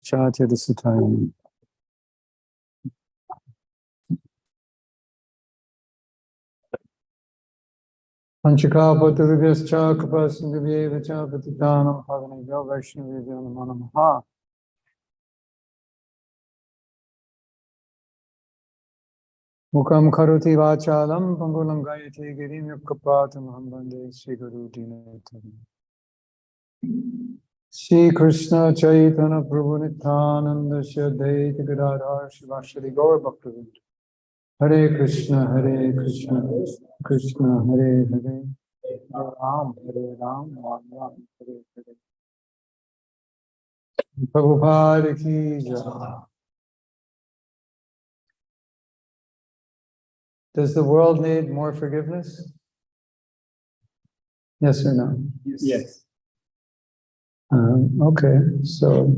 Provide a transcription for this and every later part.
Chatya Panchakapaturubhyascha kapasindhivyevacha patitanam bhavanebhyo vaishnavebhyo namo namaha. Mukam karoti vachalam pangulam gayate girim yukkapatam hambande Sri Guru Dinataram. Shri Krishna Chaitanya Prabhu Nityananda Shri Advaita Gadadhar Shivashri Gaur Bhaktivinoda. Hare Krishna, Krishna Hare Hare, Ram, Ram Ram, Hare Hare. Prabhupada ki jai. Does the world need more forgiveness? Yes or no? Yes. Okay, so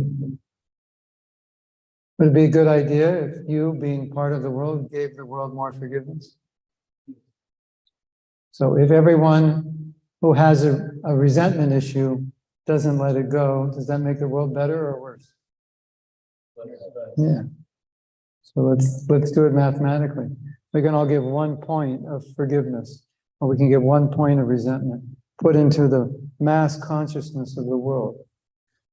would it be a good idea if you, being part of the world, gave the world more forgiveness? So if everyone who has a resentment issue doesn't let it go, does that make the world better or worse? Yeah. So let's do it mathematically. We can all give 1 point of forgiveness, or we can give 1 point of resentment, put into the mass consciousness of the world.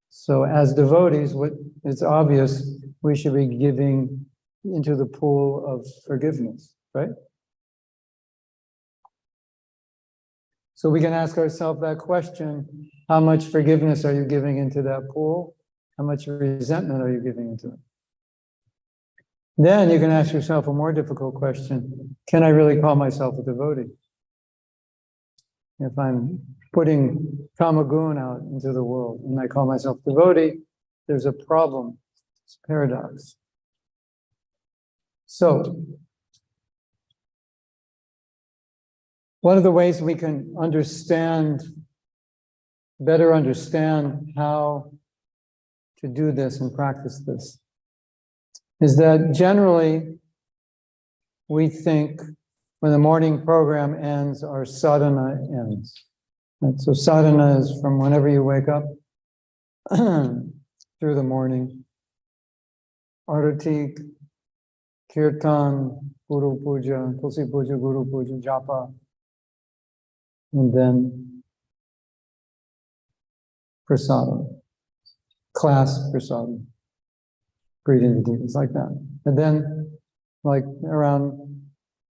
So as devotees, it's obvious we should be giving into the pool of forgiveness, right? So we can ask ourselves that question: how much forgiveness are you giving into that pool? How much resentment are you giving into it? Then you can ask yourself a more difficult question: can I really call myself a devotee? If I'm putting Kamagun out into the world and I call myself devotee, there's a problem. It's a paradox. So, one of the ways we can better understand how to do this and practice this, is that generally we think when the morning program ends, our sadhana ends. And so sadhana is from whenever you wake up through the morning. Arati, Kirtan, Guru Puja, Tulsi Puja, Guru Puja, Japa, and then prasadam, class prasadam, greeting the deities, like that. And then, like around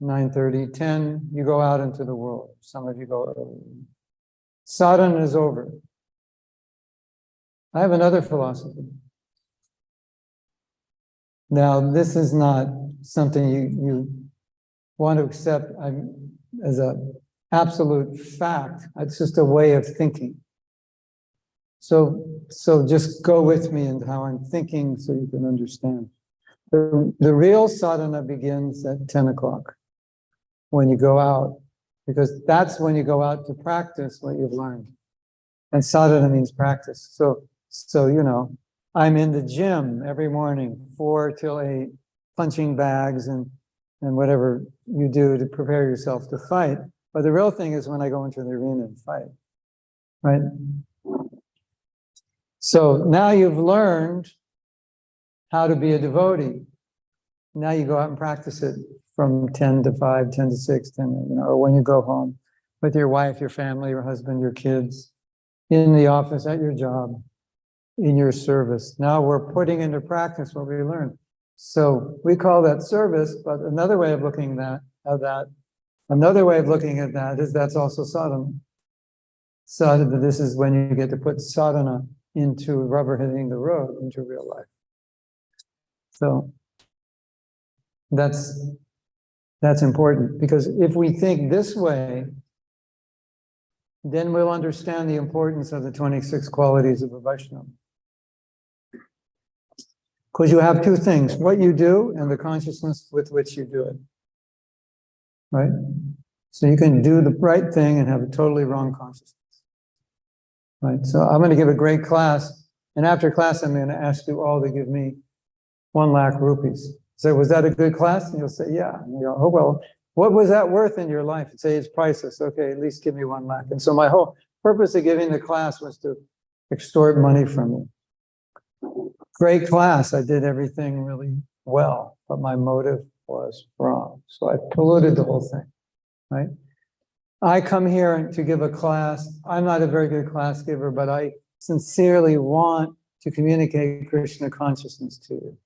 9:30, 10, you go out into the world. Some of you go early. Sadhana is over. I have another philosophy. Now, this is not something you want to accept as an absolute fact. It's just a way of thinking. So just go with me in how I'm thinking so you can understand. The real sadhana begins at 10 o'clock when you go out, because that's when you go out to practice what you've learned. And sadhana means practice. So you know, I'm in the gym every morning, 4 till 8, punching bags and whatever you do to prepare yourself to fight. But the real thing is when I go into the arena and fight, right? So now you've learned how to be a devotee. Now you go out and practice it from 10 to 5, 10 to 6, 10, or when you go home with your wife, your family, your husband, your kids, in the office, at your job, in your service. Now we're putting into practice what we learned. So we call that service, but another way of looking at that is that's also sadhana. Sadhana, this is when you get to put sadhana into rubber hitting the road, into real life. So that's important, because if we think this way, then we'll understand the importance of the 26 qualities of a Vaishnava. Because you have 2 things: what you do and the consciousness with which you do it. Right? So you can do the right thing and have a totally wrong consciousness. Right? So I'm going to give a great class, and after class I'm going to ask you all to give me 1 lakh rupees. So was that a good class? And you'll say, yeah. And you go, oh, well, what was that worth in your life? You'd say, it's priceless. Okay, at least give me 1 lakh. And so my whole purpose of giving the class was to extort money from you. great class. I did everything really well, but my motive was wrong. So I polluted the whole thing, right? I come here to give a class. I'm not a very good class giver, but I sincerely want to communicate Krishna consciousness to you.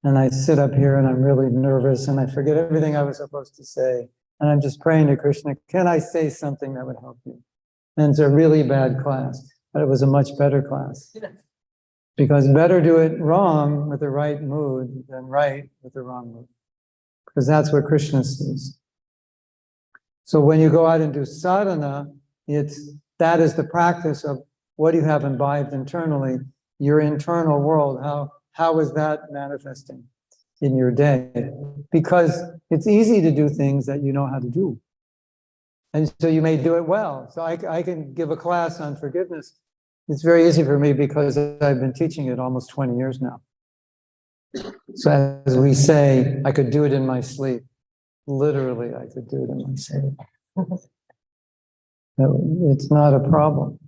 And I sit up here and I'm really nervous and I forget everything I was supposed to say. And I'm just praying to Krishna, can I say something that would help you? And it's a really bad class, but it was a much better class. Because better do it wrong with the right mood than right with the wrong mood. Because that's what Krishna sees. So when you go out and do sadhana, that is the practice of what you have imbibed internally, your internal world. How is that manifesting in your day? Because it's easy to do things that you know how to do. And so you may do it well. So I can give a class on forgiveness. It's very easy for me because I've been teaching it almost 20 years now. So as we say, I could do it in my sleep. Literally, I could do it in my sleep. It's not a problem.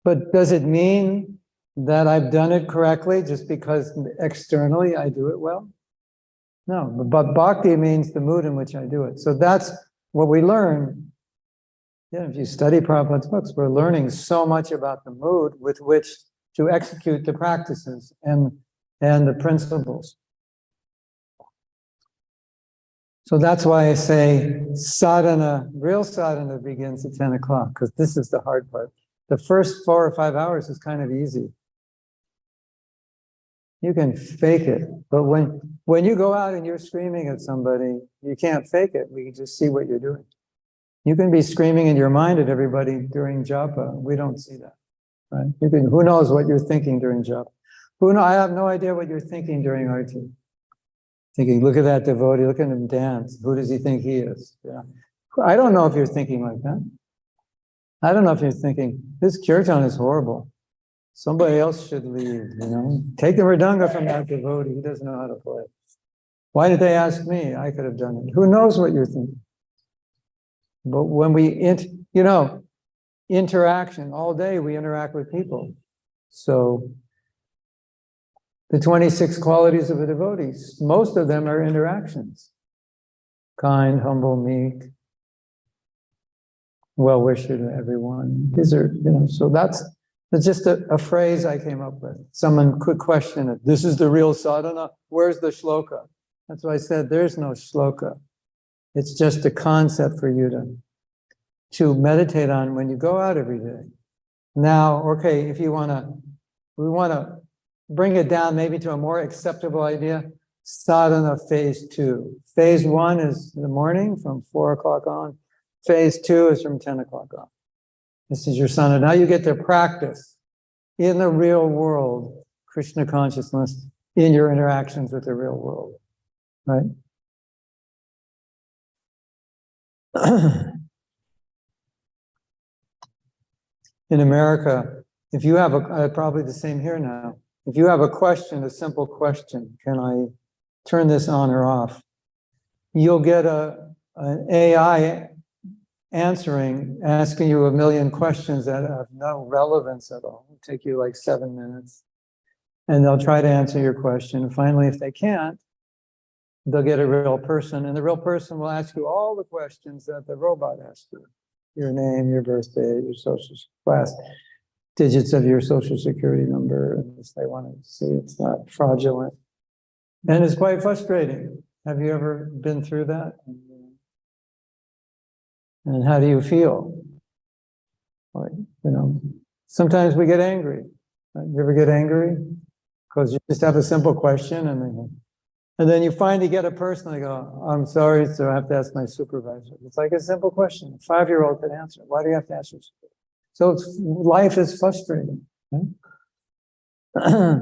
But does it mean that I've done it correctly just because externally I do it well? No, but bhakti means the mood in which I do it. So that's what we learn. Yeah, if you study Prabhupada's books, we're learning so much about the mood with which to execute the practices and the principles. So that's why I say sadhana, real sadhana begins at 10 o'clock, because this is the hard part. The first 4 or 5 hours is kind of easy. You can fake it, but when you go out and you're screaming at somebody, you can't fake it. We can just see what you're doing. You can be screaming in your mind at everybody during japa. We don't see that, right? Who knows what you're thinking during japa? I have no idea what you're thinking during arti. Thinking, look at that devotee, look at him dance. Who does he think he is? Yeah. I don't know if you're thinking like that. I don't know if you're thinking, this kirtan is horrible. Somebody else should lead, Take the mridanga from that devotee. He doesn't know how to play. Why did they ask me? I could have done it. Who knows what you're thinking? But when we, interaction, all day we interact with people. So the 26 qualities of a devotee, most of them are interactions. Kind, humble, meek, well-wisher to everyone. These are, so that's just a phrase I came up with. Someone could question it. This is the real sadhana? Where's the shloka? That's why I said there's no shloka. It's just a concept for you to meditate on when you go out every day. Now, okay, if we want to bring it down maybe to a more acceptable idea, sadhana phase 2. Phase 1 is in the morning from 4 o'clock on. Phase 2 is from 10 o'clock on. This is your sadhana. Now you get to practice in the real world, Krishna consciousness in your interactions with the real world, right? In America, if you have probably the same here now, if you have a question, a simple question, can I turn this on or off? You'll get an AI asking you a million questions that have no relevance at all. It'll take you like 7 minutes. And they'll try to answer your question. And finally, if they can't, they'll get a real person. And the real person will ask you all the questions that the robot asked you. Your name, your birthday, your social class, digits of your social security number. And they want to see it's not fraudulent. And it's quite frustrating. Have you ever been through that? And how do you feel? Like, sometimes we get angry. Right? You ever get angry? Because you just have a simple question and then you finally get a person, they go, I'm sorry, so I have to ask my supervisor. It's like a simple question. A 5-year-old could answer it. Why do you have to ask your supervisor? So life is frustrating. Right?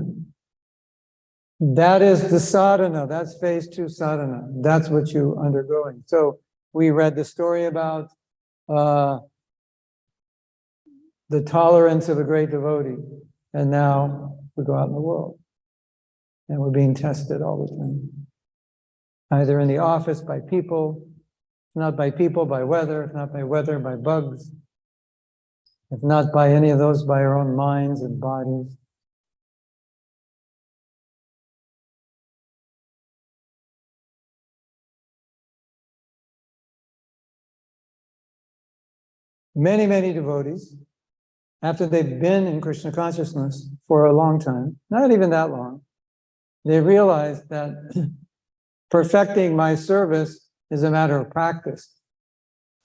That is the sadhana. That's phase 2 sadhana. That's what you're undergoing. So we read the story about the tolerance of a great devotee. And now we go out in the world. And we're being tested all the time. Either in the office by people, if not by people, by weather, if not by weather, by bugs. If not by any of those, by our own minds and bodies. many, many devotees, after they've been in Krishna consciousness for a long time, not even that long, they realize that perfecting my service is a matter of practice.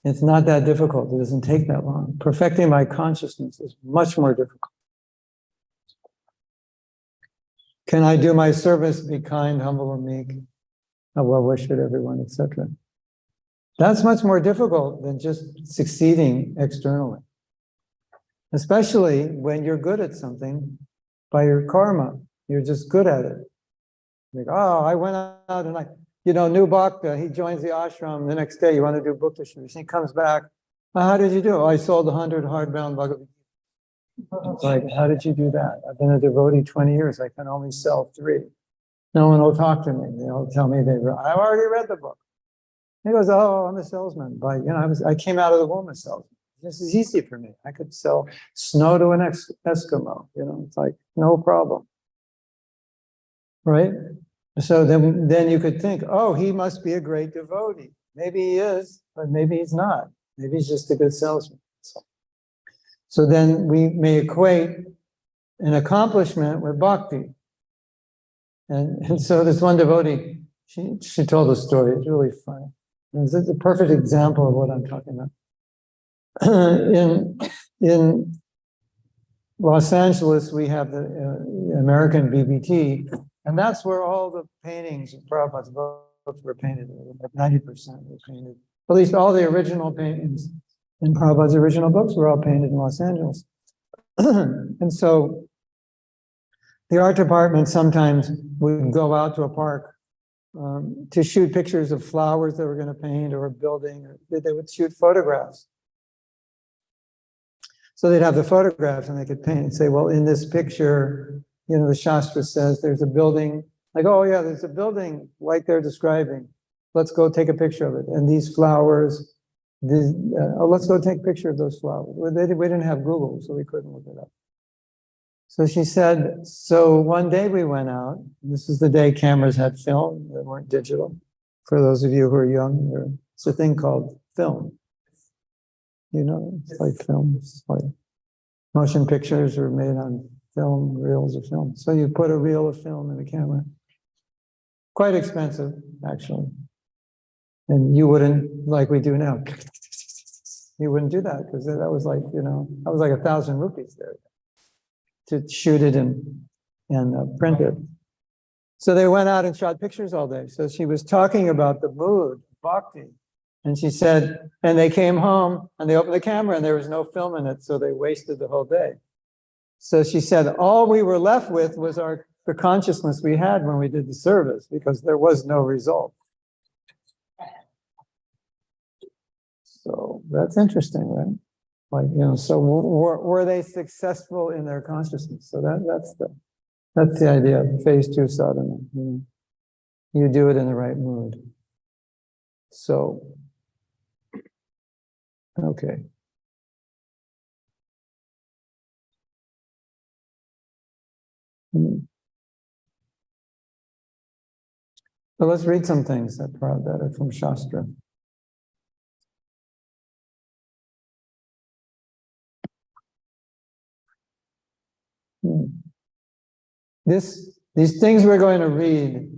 It's not that difficult. It doesn't take that long. Perfecting my consciousness is much more difficult. Can I do my service, be kind, humble, and meek, a well-wisher to everyone, etc.? That's much more difficult than just succeeding externally. Especially when you're good at something by your karma. You're just good at it. Like, oh, I went out and new bhakta, he joins the ashram the next day, you want to do book distribution. He comes back, oh, how did you do? Oh, I sold 100 hardbound Bhagavad Gita. It's like, how did you do that? I've been a devotee 20 years, I can only sell 3. No one will talk to me. They'll tell me I've already read the book. He goes, oh, I'm a salesman. But I came out of the womb a salesman. This is easy for me. I could sell snow to an Eskimo. It's like no problem, right? So then you could think, oh, he must be a great devotee. Maybe he is, but maybe he's not. Maybe he's just a good salesman. So then we may equate an accomplishment with bhakti. And so this one devotee, she told a story. It's really funny. It's a perfect example of what I'm talking about. In Los Angeles, we have the American BBT, and that's where all the paintings of Prabhupada's books were painted. Like 90% were painted. At least all the original paintings in Prabhupada's original books were all painted in Los Angeles. And so the art department sometimes would go out to a park to shoot pictures of flowers they were going to paint or a building, or they would shoot photographs. So they'd have the photographs and they could paint and say, well, in this picture, the Shastra says there's a building, like, oh yeah, there's a building like they're describing. Let's go take a picture of it. And these flowers, let's go take a picture of those flowers. We didn't have Google, so we couldn't look it up. So she said, so one day we went out, this is the day cameras had film, they weren't digital. For those of you who are young, it's a thing called film. It's like film. It's like motion pictures are made on film, reels of film. So you put a reel of film in the camera. Quite expensive, actually. And you wouldn't, like we do now, you wouldn't do that because that was like, that was like 1,000 rupees there to shoot it and print it. So they went out and shot pictures all day. So she was talking about the mood, bhakti. And she said, and they came home and they opened the camera and there was no film in it, so they wasted the whole day. So she said, all we were left with was the consciousness we had when we did the service, because there was no result. So that's interesting, right? Like, so were they successful in their consciousness? So that's the idea of phase 2 sadhana. You do it in the right mood. So, okay. So let's read some things that are from Shastra. These things we're going to read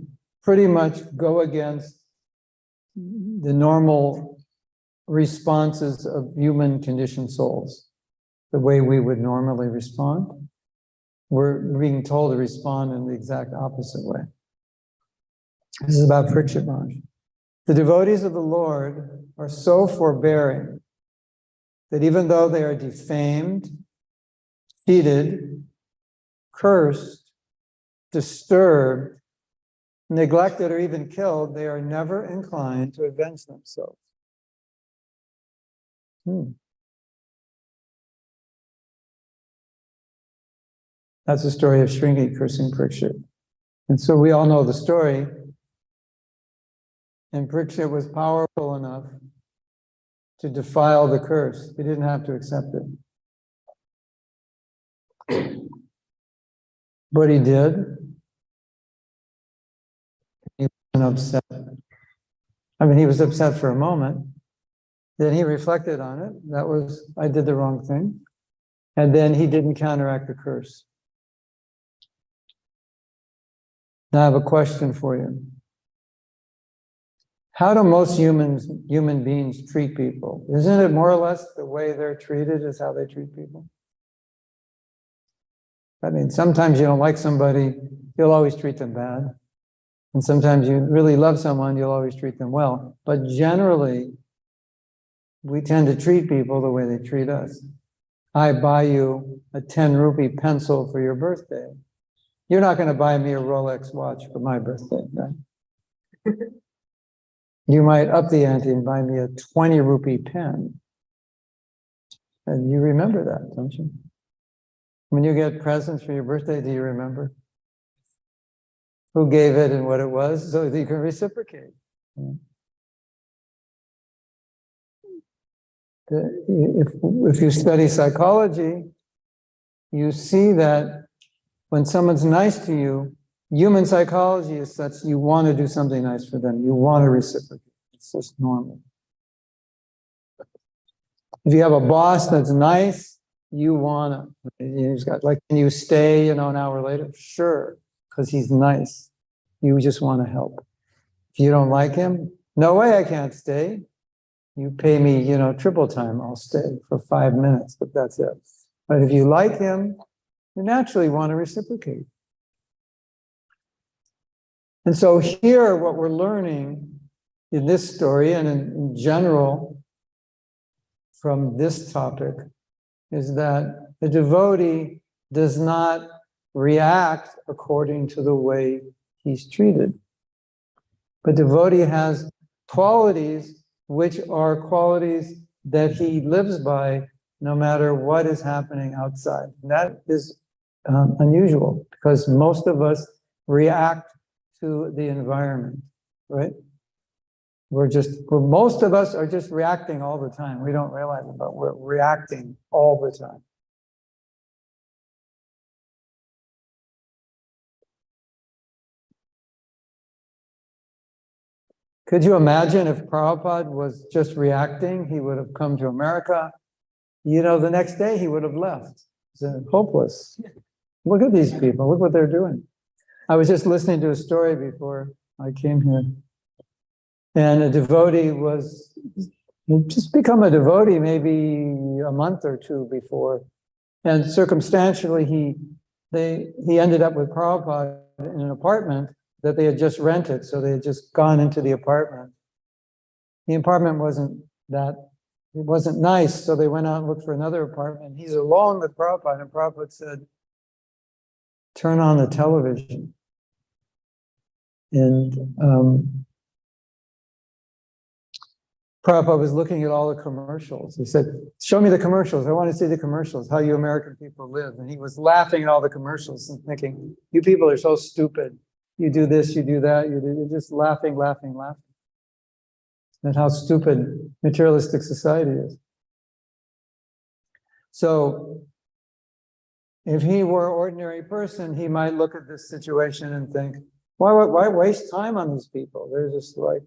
pretty much go against the normal responses of human conditioned souls, the way we would normally respond. We're being told to respond in the exact opposite way. This is about Parikshit Maharaj. The devotees of the Lord are so forbearing that even though they are defamed, cheated, cursed, disturbed, neglected, or even killed, they are never inclined to avenge themselves. That's the story of Shringi cursing Parikshit. And so we all know the story. And Parikshit was powerful enough to defile the curse. He didn't have to accept it. But he did. He wasn't upset. I mean, he was upset for a moment, Then he reflected on it. That was, I did the wrong thing. And then he didn't counteract the curse. Now I have a question for you. How do most human beings treat people? Isn't it more or less the way they're treated is how they treat people? I mean, sometimes you don't like somebody, you'll always treat them bad. And sometimes you really love someone, you'll always treat them well. But generally, we tend to treat people the way they treat us. I buy you a 10 rupee pencil for your birthday. You're not going to buy me a Rolex watch for my birthday, right? You might up the ante and buy me a 20 rupee pen. And you remember that, don't you? When you get presents for your birthday, do you remember who gave it and what it was so that you can reciprocate? If you study psychology, you see that when someone's nice to you, human psychology is such you want to do something nice for them. You want to reciprocate. It's just normal. If you have a boss that's nice, you want to. He's got, like, can you stay, an hour later? Sure, because he's nice. You just want to help. If you don't like him, no way, I can't stay. You pay me, triple time, I'll stay for 5 minutes, but that's it. But if you like him, you naturally want to reciprocate. And so here, what we're learning in this story and in general from this topic is that the devotee does not react according to the way he's treated. But devotee has qualities which are qualities that he lives by no matter what is happening outside. And that is unusual because most of us react to the environment, right? Most of us are just reacting all the time. We don't realize it, but we're reacting all the time. Could you imagine if Prabhupada was just reacting? He would have come to America. The next day he would have left. It's hopeless. Look at these people. Look what they're doing. I was just listening to a story before I came here. And a devotee just become a devotee maybe a month or two before. And circumstantially, he ended up with Prabhupada in an apartment that they had just rented. So they had just gone into the apartment. The apartment wasn't nice. So they went out and looked for another apartment. He's alone with Prabhupada. And Prabhupada said, turn on the television. And Prabhupada was looking at all the commercials. He said, show me the commercials. I want to see the commercials, how you American people live. And he was laughing at all the commercials and thinking, you people are so stupid. You do this, you do that, you're just laughing. At how stupid materialistic society is. So if he were an ordinary person, he might look at this situation and think, why waste time on these people? They're just like,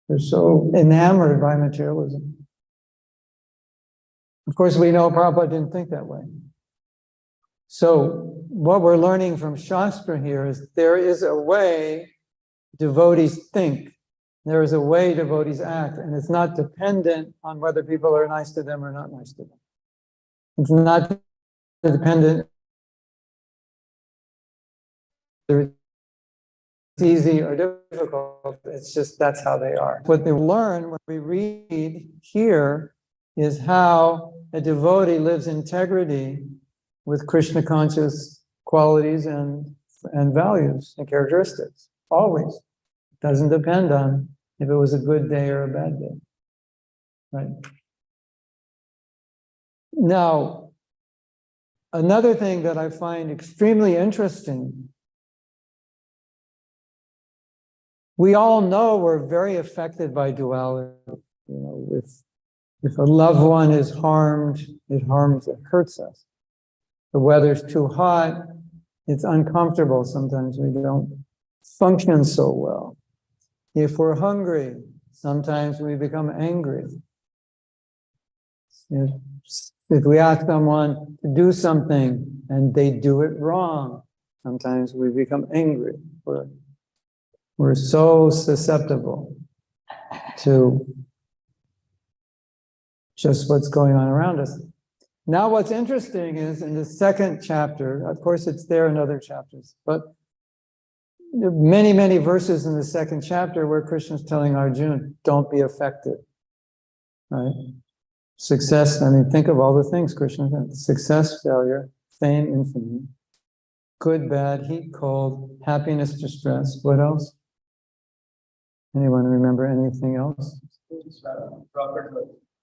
they're so enamored by materialism. Of course, we know Prabhupada didn't think that way. So what we're learning from Shastra here is there is a way devotees think. There is a way devotees act, and it's not dependent on whether people are nice to them or not nice to them. It's not dependent whether it's easy or difficult. It's just that's how they are. What they learn when we read here is how a devotee lives integrity with Krishna conscious qualities and values and characteristics. Always. It doesn't depend on if it was a good day or a bad day. Right? Now, another thing that I find extremely interesting, we all know we're very affected by duality. If a loved one is harmed, it hurts us. The weather's too hot, it's uncomfortable. Sometimes we don't function so well. If we're hungry, sometimes we become angry. If we ask someone to do something and they do it wrong, sometimes we become angry. We're so susceptible to just what's going on around us. Now, what's interesting is in the second chapter, of course, it's there in other chapters, but there are many, many verses in the second chapter where Krishna's telling Arjuna, don't be affected, right? Success, I mean, think of all the things Krishna said. Success, failure, fame, infamy, good, bad, heat, cold, happiness, distress. What else? Anyone remember anything else?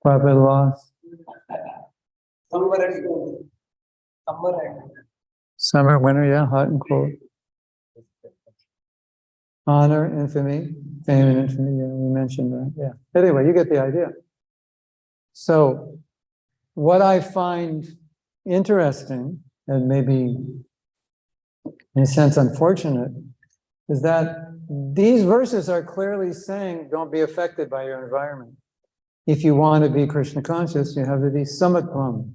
Profit loss. Summer, winter, yeah, hot and cold. Honor, infamy, fame and infamy, yeah, we mentioned that, yeah. Anyway, you get the idea. So, what I find interesting, and maybe in a sense unfortunate, is that these verses are clearly saying don't be affected by your environment. If you want to be Krishna conscious, you have to be samatvam.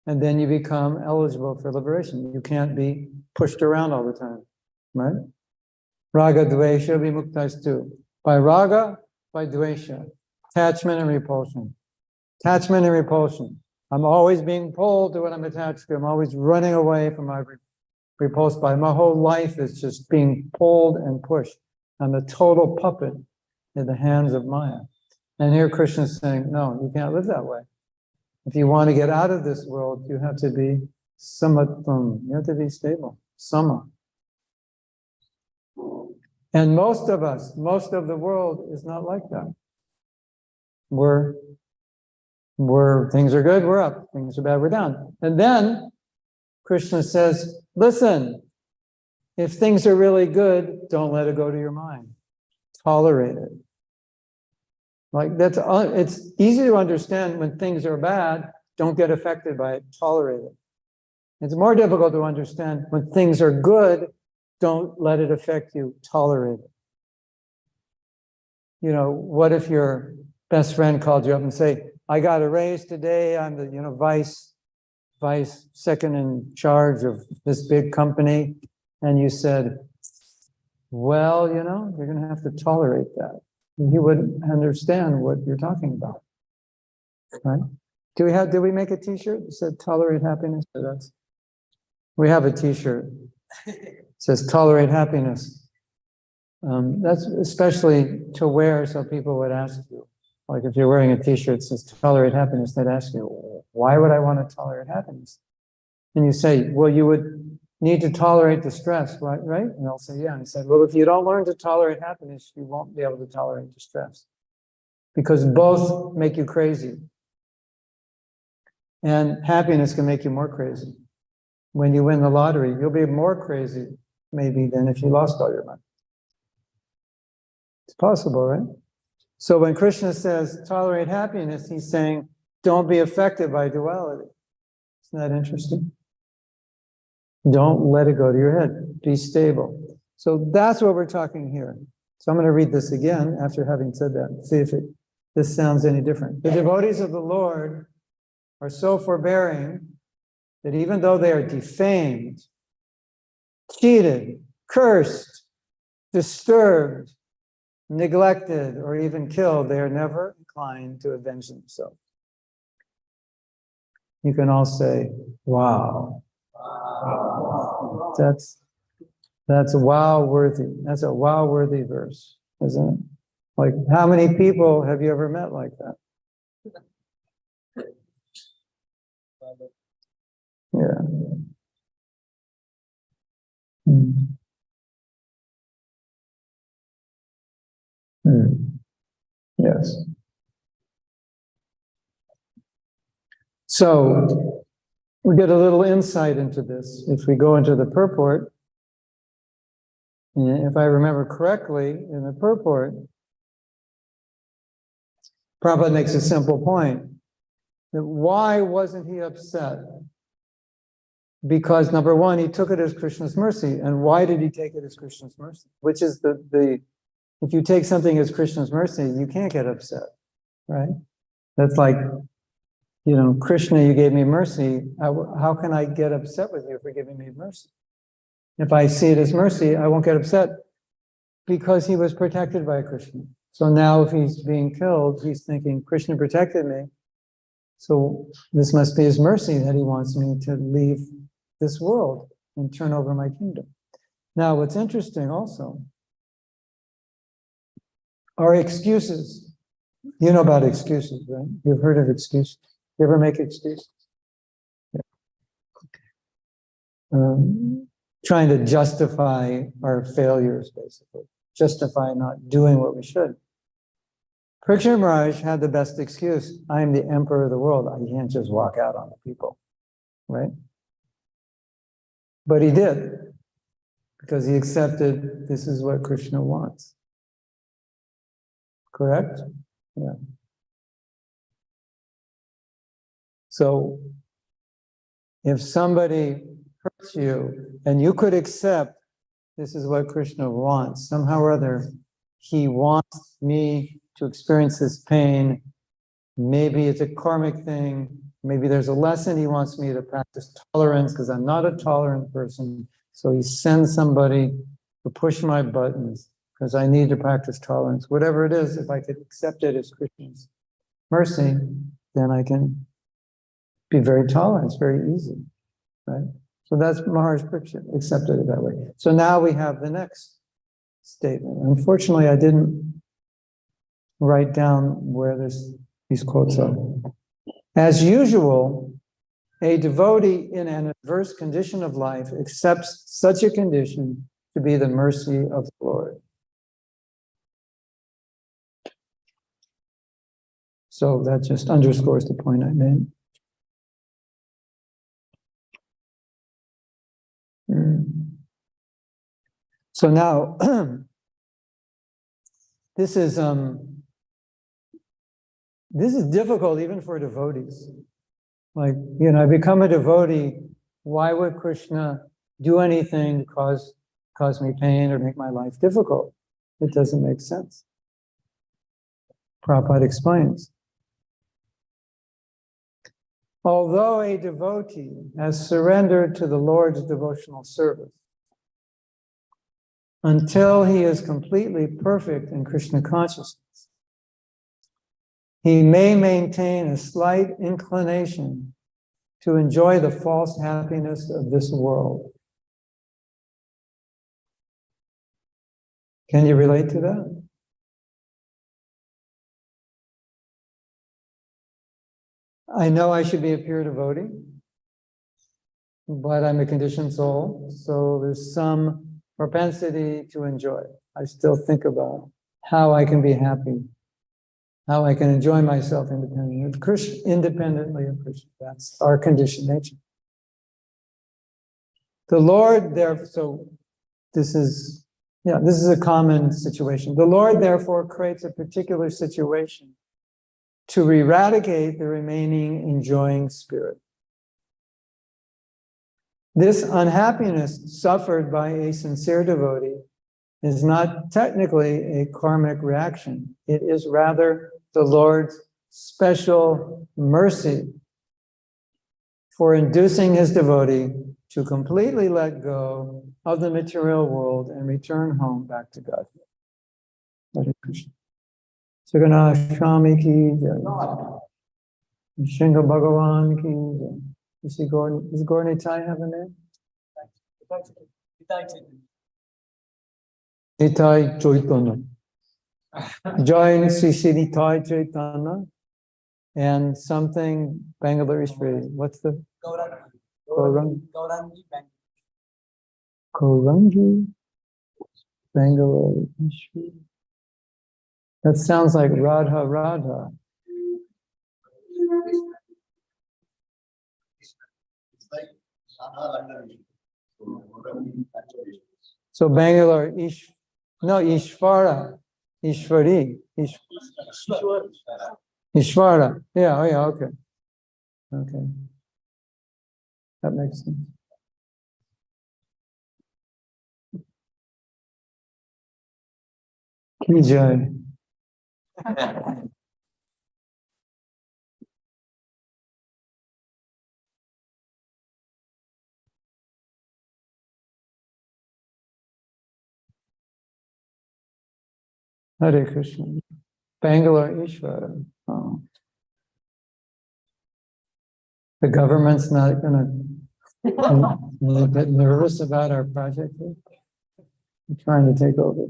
And then you become eligible for liberation. You can't be pushed around all the time, right? Raga, dvesha, vimuktastu. By raga, by dvesha. Attachment and repulsion. Attachment and repulsion. I'm always being pulled to what I'm attached to. I'm always running away from my repulsed by. My whole life is just being pulled and pushed. I'm a total puppet in the hands of Maya. And here Krishna is saying, no, you can't live that way. If you want to get out of this world, you have to be samatvam. You have to be stable. Sama. And most of us, most of the world is not like that. We're things are good, we're up. Things are bad, we're down. And then Krishna says, listen, if things are really good, don't let it go to your mind. Tolerate it. Like it's easy to understand when things are bad, don't get affected by it, tolerate it. It's more difficult to understand when things are good, don't let it affect you, tolerate it. You know, what if your best friend called you up and say, I got a raise today, I'm the vice second in charge of this big company, and you said, well, you're gonna have to tolerate that. He wouldn't understand what you're talking about, right? Did we make a t-shirt that said tolerate happiness? We have a t-shirt. It says tolerate happiness. That's especially to wear so people would ask you. Like if you're wearing a t-shirt that says tolerate happiness, they'd ask you, why would I want to tolerate happiness? And you say, well, you would need to tolerate the stress, right? And they'll say, yeah. And I said, well, if you don't learn to tolerate happiness, you won't be able to tolerate the stress. Because both make you crazy. And happiness can make you more crazy. When you win the lottery, you'll be more crazy, maybe, than if you lost all your money. It's possible, right? So when Krishna says, tolerate happiness, he's saying, don't be affected by duality. Isn't that interesting? Don't let it go to your head. Be stable. So that's what we're talking here. So I'm going to read this again after having said that. See if this sounds any different. The devotees of the Lord are so forbearing that even though they are defamed, cheated, cursed, disturbed, neglected, or even killed, they are never inclined to avenge themselves. You can all say, wow. That's wow-worthy. That's a wow-worthy verse, isn't it? Like, how many people have you ever met like that? Yeah. Yes. So we get a little insight into this. If we go into the purport, if I remember correctly, in the purport, Prabhupada makes a simple point. That why wasn't he upset? Because number one, he took it as Krishna's mercy. And why did he take it as Krishna's mercy? Which is if you take something as Krishna's mercy, you can't get upset, right? That's like Krishna, you gave me mercy. How can I get upset with you for giving me mercy? If I see it as mercy, I won't get upset because he was protected by Krishna. So now if he's being killed, he's thinking, Krishna protected me. So this must be his mercy that he wants me to leave this world and turn over my kingdom. Now, what's interesting also are excuses. You know about excuses, right? You've heard of excuses. You ever make excuses? Yeah. Trying to justify our failures, basically. Justify not doing what we should. Parikshit Maharaj had the best excuse. I'm the emperor of the world. I can't just walk out on the people, right? But he did, because he accepted this is what Krishna wants. Correct? Yeah. So if somebody hurts you and you could accept this is what Krishna wants, somehow or other, he wants me to experience this pain. Maybe it's a karmic thing. Maybe there's a lesson he wants me to practice tolerance because I'm not a tolerant person. So he sends somebody to push my buttons because I need to practice tolerance. Whatever it is, if I could accept it as Krishna's mercy, then I can be very tolerant. It's very easy, right? So that's Maharaj Parikshit accepted it that way. So now we have the next statement. Unfortunately, I didn't write down where these quotes are. As usual, a devotee in an adverse condition of life accepts such a condition to be the mercy of the Lord. So that just underscores the point I made. So now, this is difficult even for devotees. Like, I become a devotee. Why would Krishna do anything to cause me pain or make my life difficult? It doesn't make sense. Prabhupada explains. Although a devotee has surrendered to the Lord's devotional service, until he is completely perfect in Krishna consciousness, he may maintain a slight inclination to enjoy the false happiness of this world. Can you relate to that? I know I should be a pure devotee, but I'm a conditioned soul, so there's some propensity to enjoy. I still think about how I can be happy, how I can enjoy myself independently of Krishna. That's our conditioned nature. The Lord, therefore, so this is a common situation. The Lord, therefore, creates a particular situation to eradicate the remaining enjoying spirit. This unhappiness suffered by a sincere devotee is not technically a karmic reaction. It is rather the Lord's special mercy for inducing his devotee to completely let go of the material world and return home back to God. Hare Krishna. Sagana Shami ki jai. Shinga Bhagavan ki jai. Does Gornitai have a name? Nitai Chaitanya. Join Sri Nitai Chaitanya and something Bangalore Ishwari. What's the? Korangi Bangalore Ishwari. That sounds like Radha Radha. So Bangalore Ishvara. Ishwari. Ishvara. Yeah, okay. Okay. That makes sense. Ki jai. Hare Krishna. Bangalore Ishvara. Oh. The government's not going to get nervous about our project. We're trying to take over.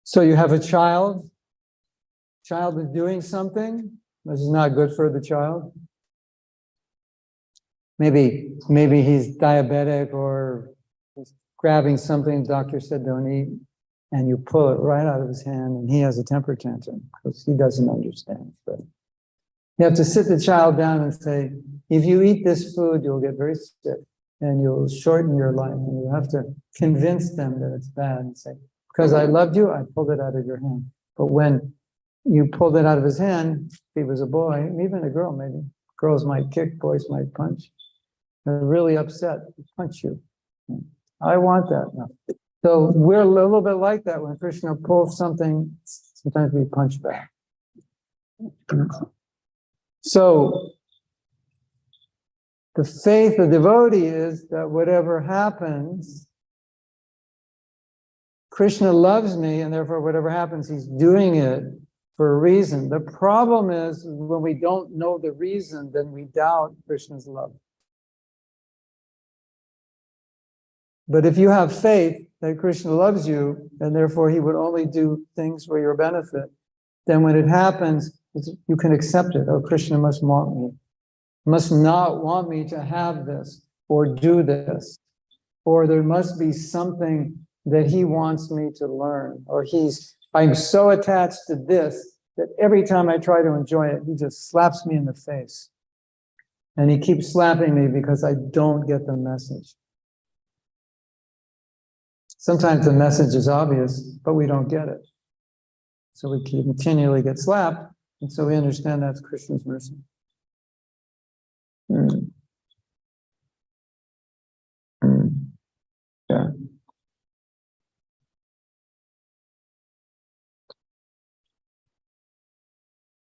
So you have a child is doing something, this is not good for the child. Maybe he's diabetic or he's grabbing something the doctor said don't eat, and you pull it right out of his hand and he has a temper tantrum because he doesn't understand. But you have to sit the child down and say, if you eat this food, you'll get very sick and you'll shorten your life. And you have to convince them that it's bad and say, because I loved you, I pulled it out of your hand. But when you pulled it out of his hand, if he was a boy, even a girl maybe, girls might kick, boys might punch. They're really upset, punch you. I want that now. So we're a little bit like that. When Krishna pulls something, sometimes we punch back. So the faith of the devotee is that whatever happens, Krishna loves me, and therefore whatever happens, he's doing it for a reason. The problem is when we don't know the reason, then we doubt Krishna's love. But if you have faith that Krishna loves you, and therefore he would only do things for your benefit, then when it happens, you can accept it. Oh, Krishna must want me, must not want me to have this or do this, or there must be something that he wants me to learn, or I'm so attached to this that every time I try to enjoy it, he just slaps me in the face. And he keeps slapping me because I don't get the message. Sometimes the message is obvious, but we don't get it. So we continually get slapped, and so we understand that's Krishna's mercy. Yeah.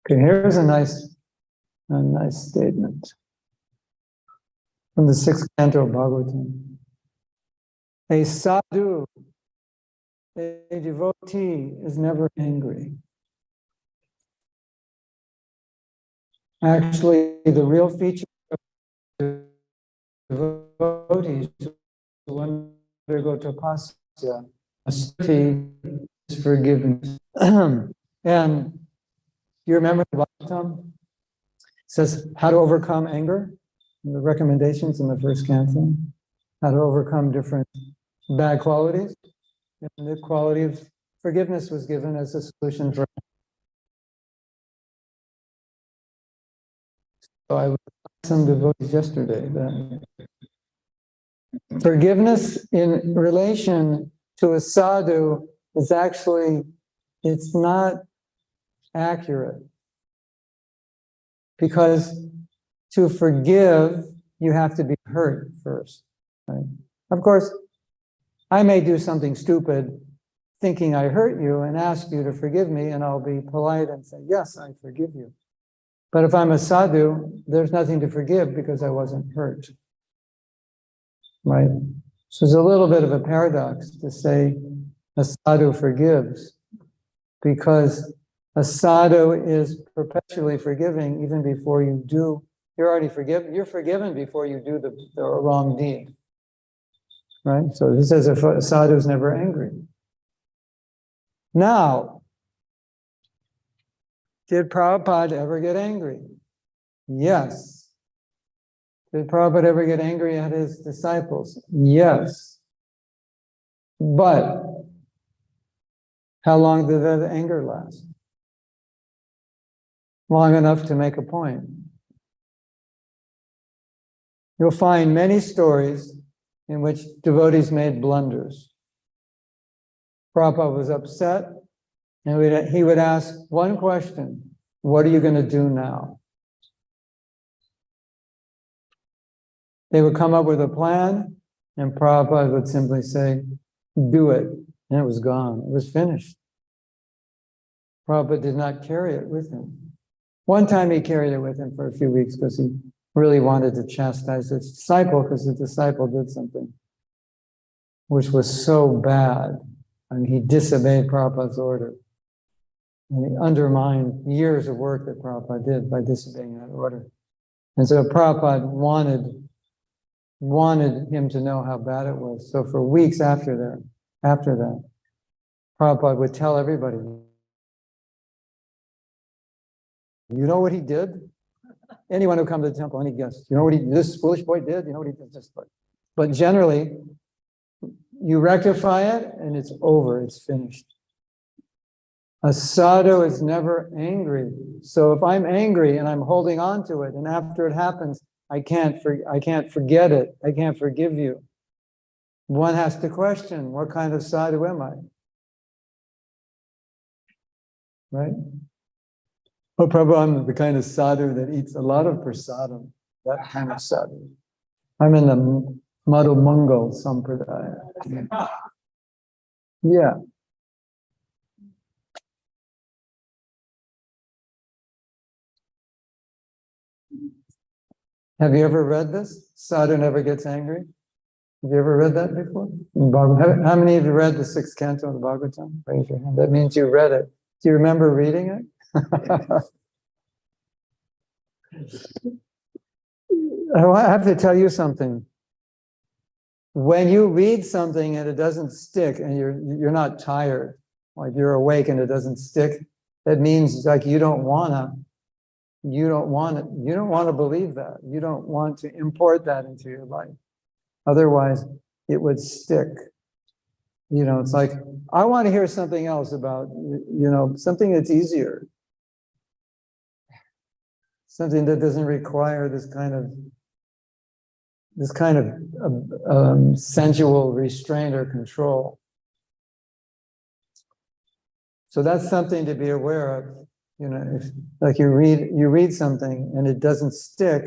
Okay, here's a nice statement from the 6th canto of Bhagavatam. A sadhu, a devotee, is never angry. Actually, the real feature of devotees who undergo tapasya, is forgiveness. And you remember the Bhagavatam? It says how to overcome anger, the recommendations in the 1st canto, how to overcome different bad qualities. And the quality of forgiveness was given as a solution for. So I was some devotees yesterday that forgiveness in relation to a sadhu is actually, it's not accurate. Because to forgive, you have to be hurt first. Right? Of course, I may do something stupid thinking I hurt you and ask you to forgive me, and I'll be polite and say, yes, I forgive you. But if I'm a sadhu, there's nothing to forgive because I wasn't hurt. Right? So there's a little bit of a paradox to say a sadhu forgives, because a sadhu is perpetually forgiving even before you do. You're already forgiven. You're forgiven before you do the wrong deed. Right? So this says a sadhu is never angry. Now, did Prabhupada ever get angry? Yes. Did Prabhupada ever get angry at his disciples? Yes. But how long did that anger last? Long enough to make a point. You'll find many stories in which devotees made blunders. Prabhupada was upset, and he would ask one question: what are you going to do now? They would come up with a plan, and Prabhupada would simply say, do it. And it was gone. It was finished. Prabhupada did not carry it with him. One time he carried it with him for a few weeks because he really wanted to chastise his disciple because the disciple did something which was so bad. I mean, he disobeyed Prabhupada's order. And he undermined years of work that Prabhupada did by disobeying that order. And so Prabhupada wanted him to know how bad it was. So for weeks after that, Prabhupada would tell everybody, you know what he did? Anyone who come to the temple, any guest, you know what this foolish boy did? You know what he did? But generally, you rectify it and it's over, it's finished. A sadhu is never angry. So if I'm angry and I'm holding on to it, and after it happens, I can't forget it. I can't forgive you. One has to question, what kind of sadhu am I? Right? Oh, Prabhu, I'm the kind of sadhu that eats a lot of prasadam. That kind of sadhu. I'm in the Madhu Mangal Sampradaya. Yeah. Have you ever read this? Sadhu never gets angry. Have you ever read that before? How many of you read the 6th canto of the Bhagavatam? Raise your hand. That means you read it. Do you remember reading it? I have to tell you something. When you read something and it doesn't stick, and you're not tired, like you're awake and it doesn't stick, that means like you don't want to believe that. You don't want to import that into your life. Otherwise, it would stick. You know, it's like, I want to hear something else about, something that's easier. Something that doesn't require this kind of sensual restraint or control. So that's something to be aware of. You know, if like you read something and it doesn't stick,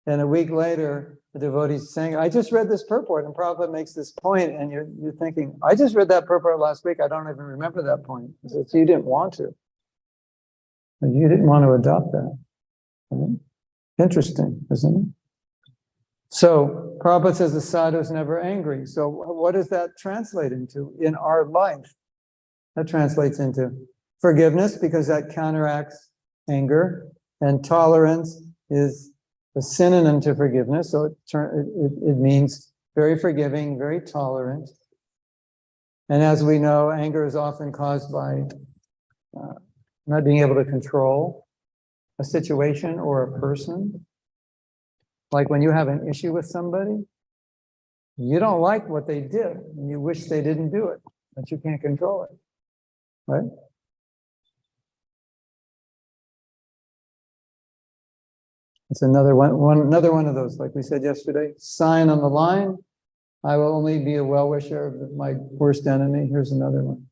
and a week later the devotee's saying, I just read this purport and Prabhupada makes this point, and you're thinking, I just read that purport last week, I don't even remember that point. So you didn't want to. You didn't want to adopt that. Right? Interesting, isn't it? So Prabhupada says the sadhu is never angry. So what does that translate into in our life? That translates into forgiveness, because that counteracts anger, and tolerance is a synonym to forgiveness. So it means very forgiving, very tolerant. And as we know, anger is often caused by not being able to control a situation or a person. Like when you have an issue with somebody, you don't like what they did, and you wish they didn't do it, but you can't control it, right? It's another one of those, like we said yesterday, sign on the line, I will only be a well-wisher of my worst enemy. Here's another one.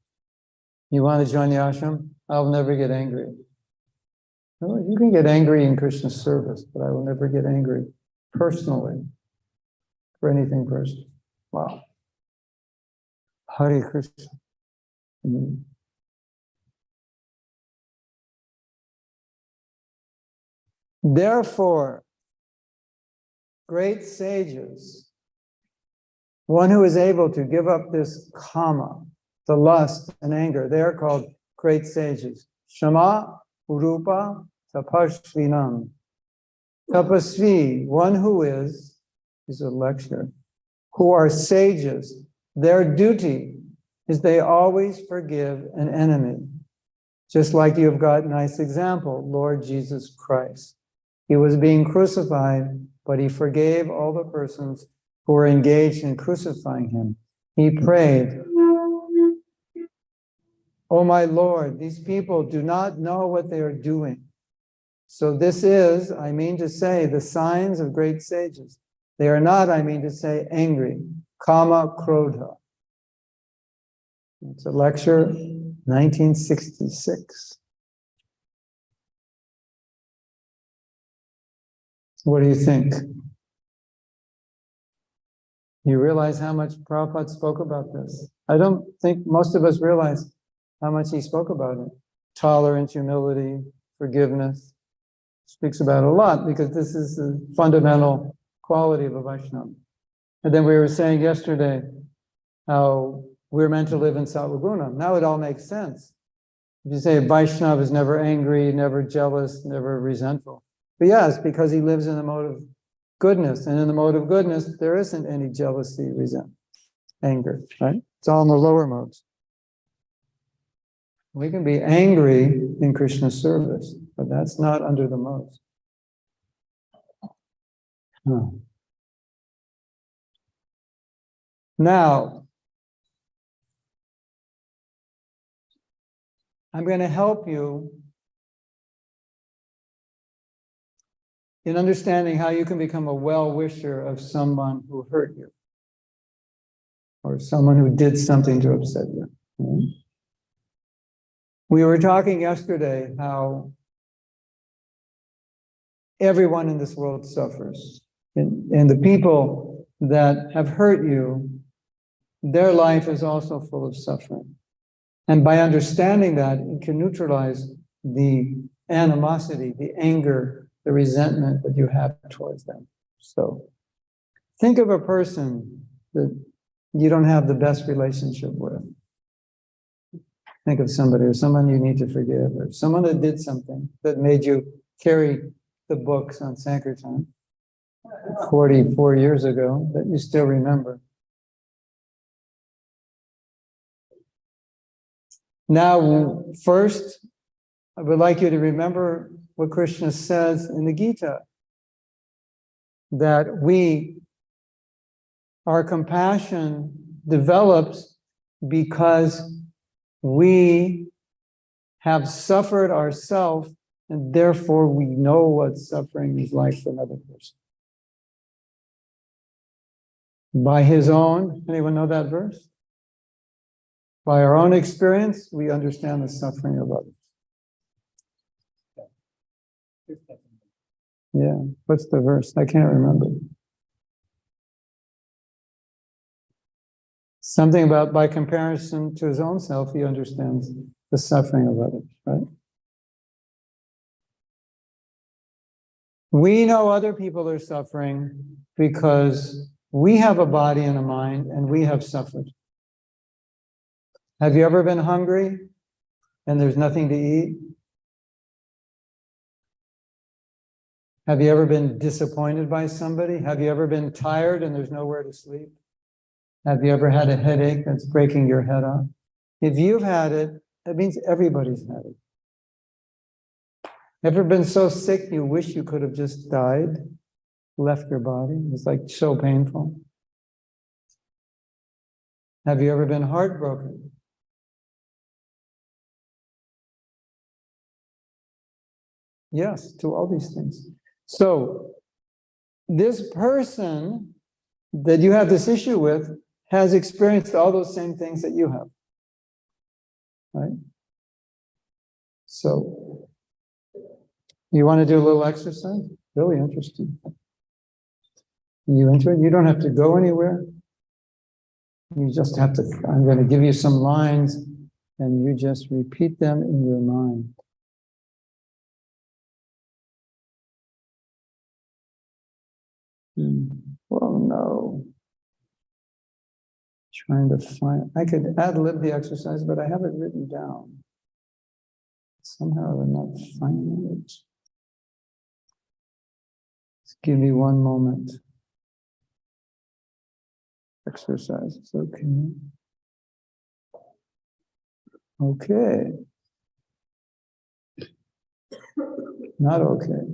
You want to join the ashram? I'll never get angry. You can get angry in Krishna's service, but I will never get angry personally for anything personal. Wow. Hare Krishna. Therefore, great sages, one who is able to give up this kama, the lust and anger, they are called great sages. Shama, Urupa, Tapasvinam. Tapasvi, one who is a lecture, who are sages. Their duty is they always forgive an enemy. Just like you have got a nice example, Lord Jesus Christ. He was being crucified, but he forgave all the persons who were engaged in crucifying him. He prayed, "Oh my Lord, these people do not know what they are doing." So this is, I mean to say, the signs of great sages. They are not, I mean to say, angry. Kama Krodha. It's a lecture, 1966. What do you think? You realize how much Prabhupada spoke about this? I don't think most of us realize how much he spoke about it. Tolerance, humility, forgiveness. speaks about it a lot because this is the fundamental quality of a Vaishnava. And then we were saying yesterday how we're meant to live in Sattva-guna. Now it all makes sense. If you say Vaishnava is never angry, never jealous, never resentful. But yes, because he lives in the mode of goodness. And in the mode of goodness, there isn't any jealousy, resentment, anger, right? It's all in the lower modes. We can be angry in Krishna's service, but that's not under the modes. Now, I'm going to help you in understanding how you can become a well-wisher of someone who hurt you or someone who did something to upset you. We were talking yesterday how everyone in this world suffers. And the people that have hurt you, their life is also full of suffering. And by understanding that, you can neutralize the animosity, the anger, the resentment that you have towards them. So think of a person that you don't have the best relationship with. Think of somebody or someone you need to forgive, or someone that did something that made you carry the books on Sankirtan 44 years ago that you still remember. Now, first, I would like you to remember what Krishna says in the Gita, that our compassion develops because we have suffered ourselves, and therefore we know what suffering is like for another person. By his own, anyone know that verse? By our own experience, we understand the suffering of others. Yeah, what's the verse? I can't remember. Something about by comparison to his own self, he understands the suffering of others, right? We know other people are suffering because we have a body and a mind and we have suffered. Have you ever been hungry and there's nothing to eat? Have you ever been disappointed by somebody? Have you ever been tired and there's nowhere to sleep? Have you ever had a headache that's breaking your head off? If you've had it, that means everybody's had it. Ever been so sick you wish you could have just died, left your body? It's like so painful. Have you ever been heartbroken? Yes, to all these things. So this person that you have this issue with has experienced all those same things that you have, right? So you want to do a little exercise? Really interesting. You into it? You don't have to go anywhere. You just have to, I'm going to give you some lines and you just repeat them in your mind. Well, no. Trying to find, I could ad-lib the exercise, but I have it written down. Somehow I'm not finding it. Just give me one moment. Exercise is okay. Okay. Not okay.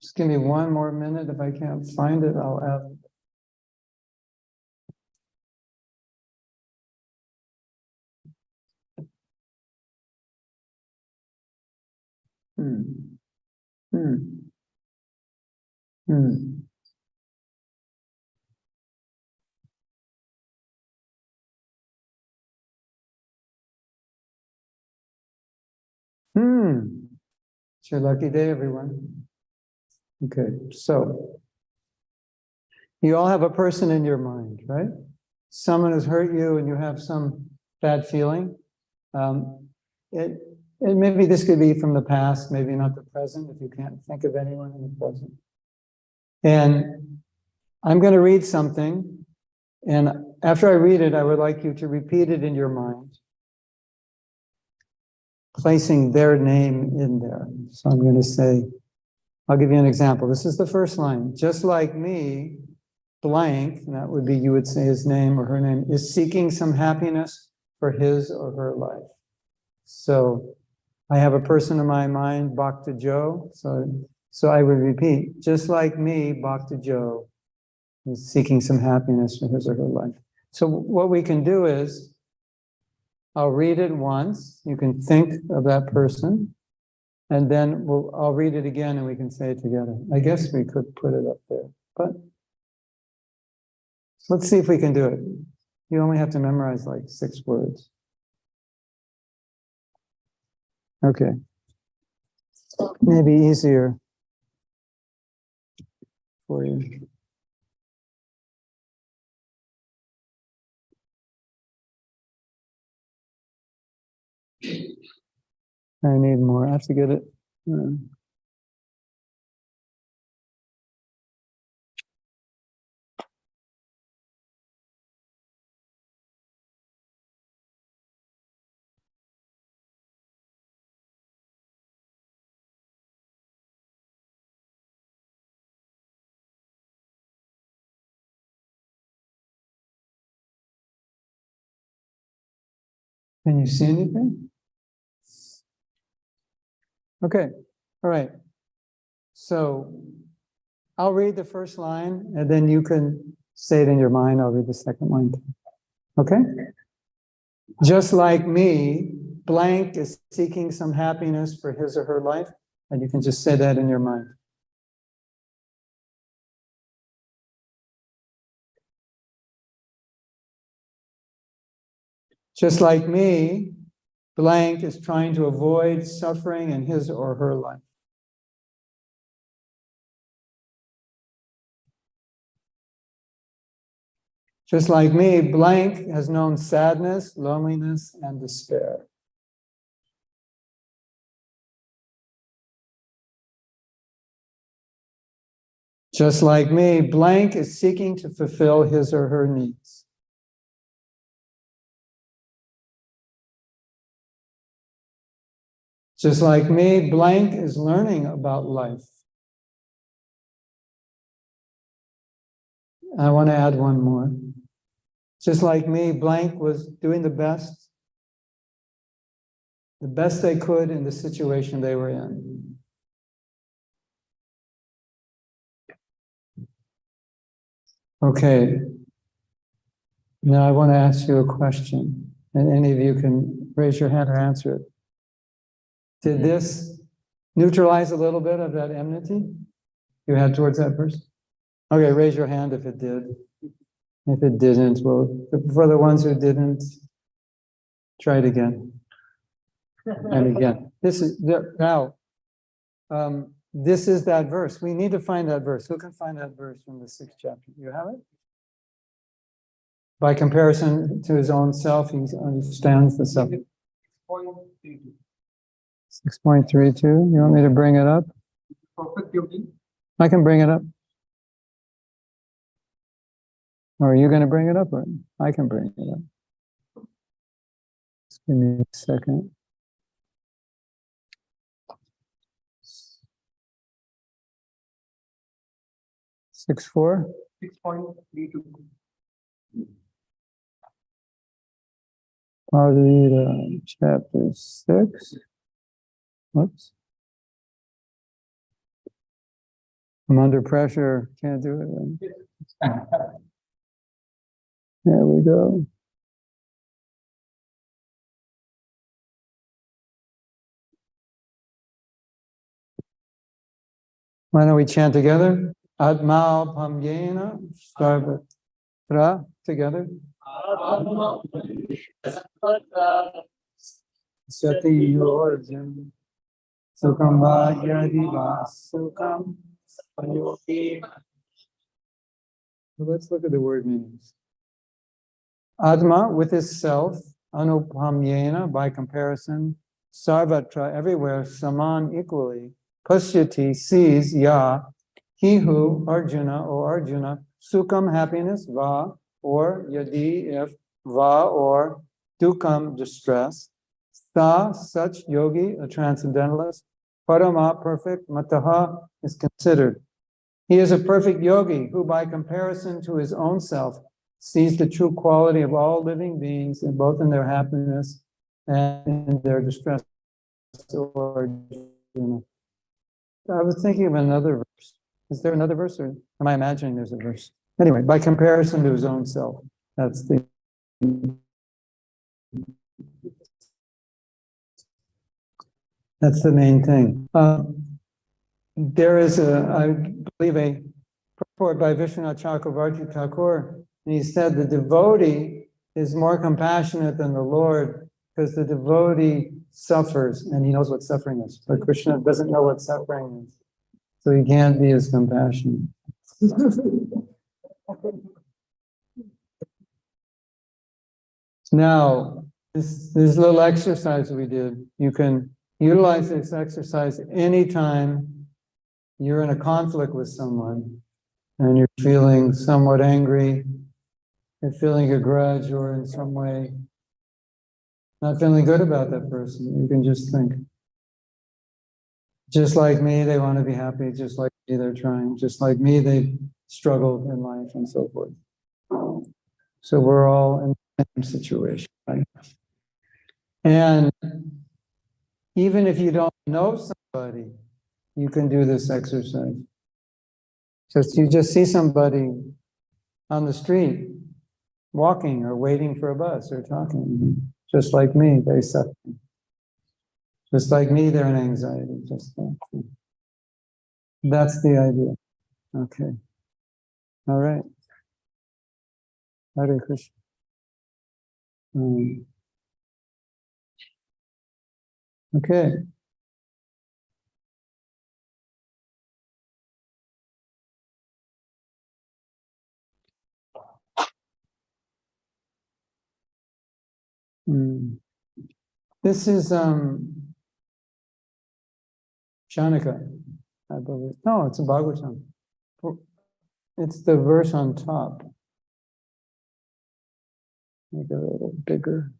Just give me one more minute. If I can't find it, I'll add. It's your lucky day, everyone. Okay, so you all have a person in your mind, right? Someone has hurt you and you have some bad feeling. It maybe this could be from the past, maybe not the present, if you can't think of anyone in the present. And I'm going to read something, and after I read it, I would like you to repeat it in your mind, placing their name in there. So I'm going to say, I'll give you an example. This is the first line. Just like me, blank, and that would be, you would say his name or her name, is seeking some happiness for his or her life. So I have a person in my mind, Bhakta Joe. So I would repeat, just like me, Bhakta Joe is seeking some happiness for his or her life. So what we can do is, I'll read it once. You can think of that person. And then I'll read it again and we can say it together. I guess we could put it up there, but let's see if we can do it. You only have to memorize like 6 words. Okay. Maybe easier for you. I need more. I have to get it. Can you see anything? Okay. All right. So I'll read the first line and then you can say it in your mind. I'll read the second line. Okay? Just like me, blank is seeking some happiness for his or her life. And you can just say that in your mind. Just like me, blank is trying to avoid suffering in his or her life. Just like me, blank has known sadness, loneliness, and despair. Just like me, blank is seeking to fulfill his or her needs. Just like me, blank is learning about life. I want to add one more. Just like me, blank was doing the best they could in the situation they were in. Okay. Now I want to ask you a question, and any of you can raise your hand or answer it. Did this neutralize a little bit of that enmity you had towards that person? Okay, raise your hand if it did. If it didn't, well, for the ones who didn't, try it again. And again. This is now. This is that verse. We need to find that verse. Who can find that verse from the 6th chapter? You have it? By comparison to his own self, he understands the self. 6.32. You want me to bring it up? Perfect beauty. I can bring it up. Or are you going to bring it up? Or I can bring it up. Just give me a second. 6.4. 6.32. Bhagavad chapter 6. Whoops. I'm under pressure. Can't do it. There we go. Why don't we chant together? Atma Pamyena Sarvatra together. Sati Yorjam Sukam Vajyadiva Sukam Well, let's look at the word meanings. Atma, with his self, anupamyena, by comparison, sarvatra, everywhere, saman, equally, pasyati, sees, ya, he who, Arjuna, or Arjuna, sukham, happiness, va, or yadi, if, va, or dukkam, distress, sa, such yogi, a transcendentalist, parama, perfect, mataha, is considered. He is a perfect yogi who, by comparison to his own self, sees the true quality of all living beings, in both in their happiness and in their distress. Or, I was thinking of another verse. Is there another verse, or am I imagining there's a verse? Anyway, by comparison to his own self, that's the main thing. There is I believe, a purport by Vishwanath Chakravarti Thakur, and he said the devotee is more compassionate than the Lord because the devotee suffers and he knows what suffering is, but Krishna doesn't know what suffering is, so he can't be as compassionate. Now, this little exercise we did, you can utilize this exercise anytime you're in a conflict with someone and you're feeling somewhat angry, you're feeling a grudge, or in some way not feeling good about that person. You can just think, just like me, they want to be happy, just like me, they're trying, just like me, they've struggled in life, and so forth. So we're all in the same situation, right? And even if you don't know somebody, you can do this exercise. Just you just see somebody on the street, walking or waiting for a bus or talking, just like me, they suffer. Just like me, they're in anxiety. Just like that's the idea. Okay. All right. Hare Krishna. Okay. This is Shanika, I believe. No, it's a Bhagavatam. It's the verse on top. Make it a little bigger.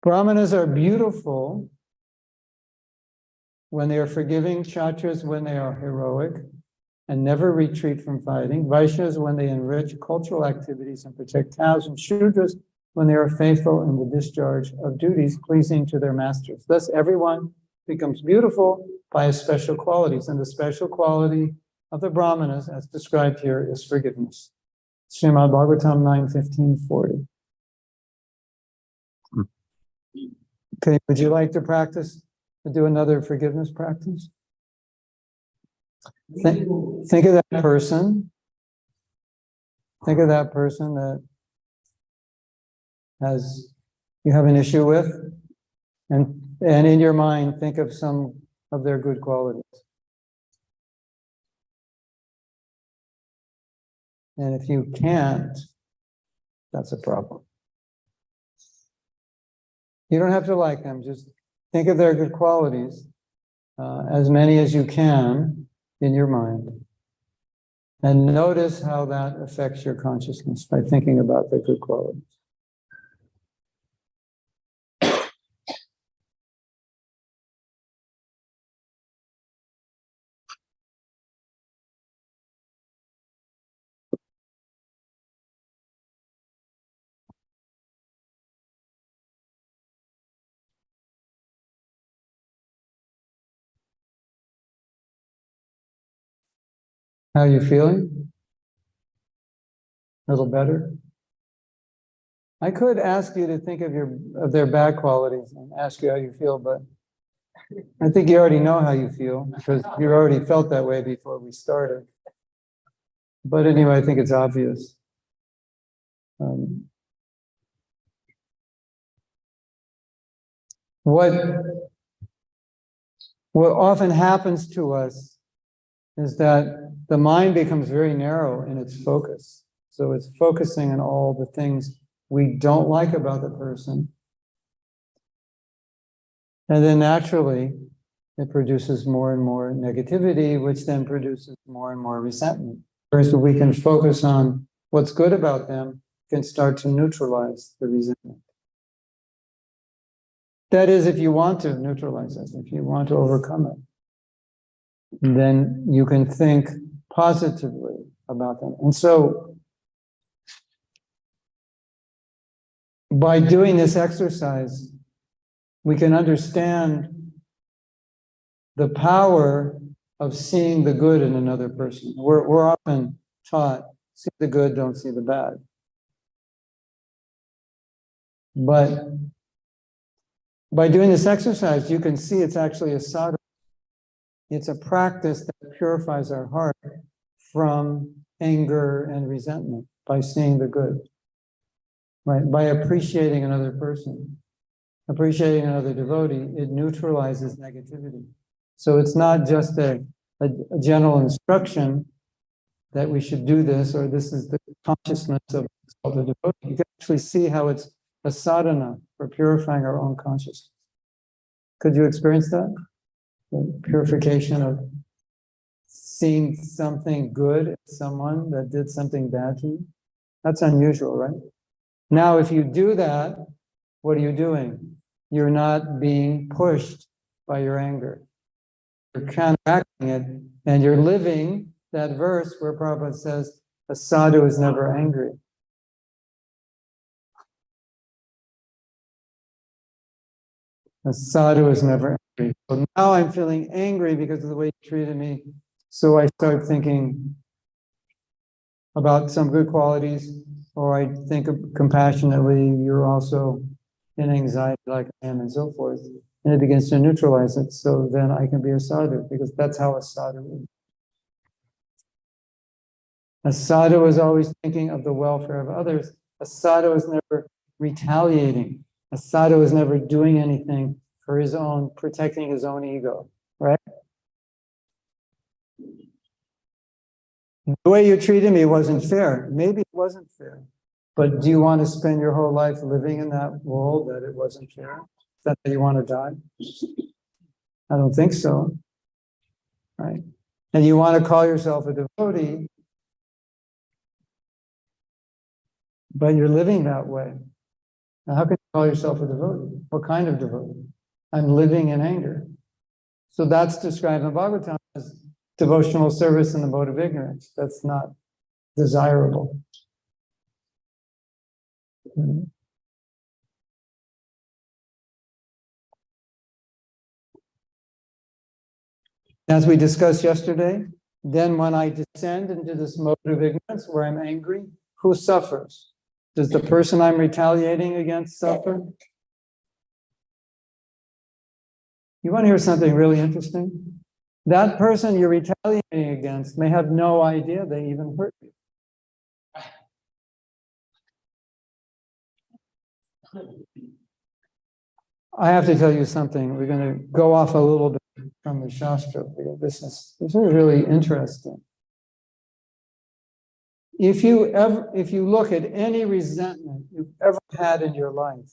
Brahmanas are beautiful when they are forgiving, Kshatras when they are heroic and never retreat from fighting, Vaishyas when they enrich cultural activities and protect cows, and Shudras when they are faithful in the discharge of duties pleasing to their masters. Thus, everyone becomes beautiful by his special qualities, and the special quality of the Brahmanas, as described here, is forgiveness. Srimad Bhagavatam 9:15-40. Okay, would you like to do another forgiveness practice? Think of that person. Think of that person that you have an issue with, and in your mind, think of some of their good qualities. And if you can't, that's a problem. You don't have to like them, just think of their good qualities, as many as you can in your mind. And notice how that affects your consciousness by thinking about their good qualities. How are you feeling? A little better? I could ask you to think of their bad qualities and ask you how you feel, but I think you already know how you feel because you already felt that way before we started. But anyway, I think it's obvious. What often happens to us is that the mind becomes very narrow in its focus. So it's focusing on all the things we don't like about the person. And then naturally, it produces more and more negativity, which then produces more and more resentment. Whereas we can focus on what's good about them, can start to neutralize the resentment. That is, if you want to neutralize it, if you want to overcome it, then you can think positively about them. And so, by doing this exercise, we can understand the power of seeing the good in another person. We're often taught, see the good, don't see the bad. But by doing this exercise, you can see it's actually a sadhana. It's a practice that purifies our heart from anger and resentment by seeing the good, right? By appreciating another person, appreciating another devotee, it neutralizes negativity. So it's not just a general instruction that we should do this, or this is the consciousness of the devotee. You can actually see how it's a sadhana for purifying our own consciousness. Could you experience that? The purification of seeing something good in someone that did something bad to you? That's unusual, right? Now, if you do that, what are you doing? You're not being pushed by your anger. You're counteracting it, and you're living that verse where Prabhupada says, a sadhu is never angry. A sadhu is never angry. So now I'm feeling angry because of the way you treated me. So I start thinking about some good qualities, or I think compassionately, you're also in anxiety like I am, and so forth. And it begins to neutralize it. So then I can be a sadhu, because that's how a sadhu is. A sadhu is always thinking of the welfare of others. A sadhu is never retaliating. A sadhu is never doing anything for his own, protecting his own ego, right? The way you treated me wasn't fair. Maybe it wasn't fair. But do you want to spend your whole life living in that world that it wasn't fair? Is that you want to die? I don't think so, right? And you want to call yourself a devotee, but you're living that way. Now, how can you call yourself a devotee? What kind of devotee? I'm living in anger. So that's described in Bhagavatam as devotional service in the mode of ignorance. That's not desirable. As we discussed yesterday, then when I descend into this mode of ignorance where I'm angry, who suffers? Does the person I'm retaliating against suffer? You want to hear something really interesting? That person you're retaliating against may have no idea they even hurt you. I have to tell you something. We're going to go off a little bit from the Shastra. This is really interesting. If you look at any resentment you've ever had in your life,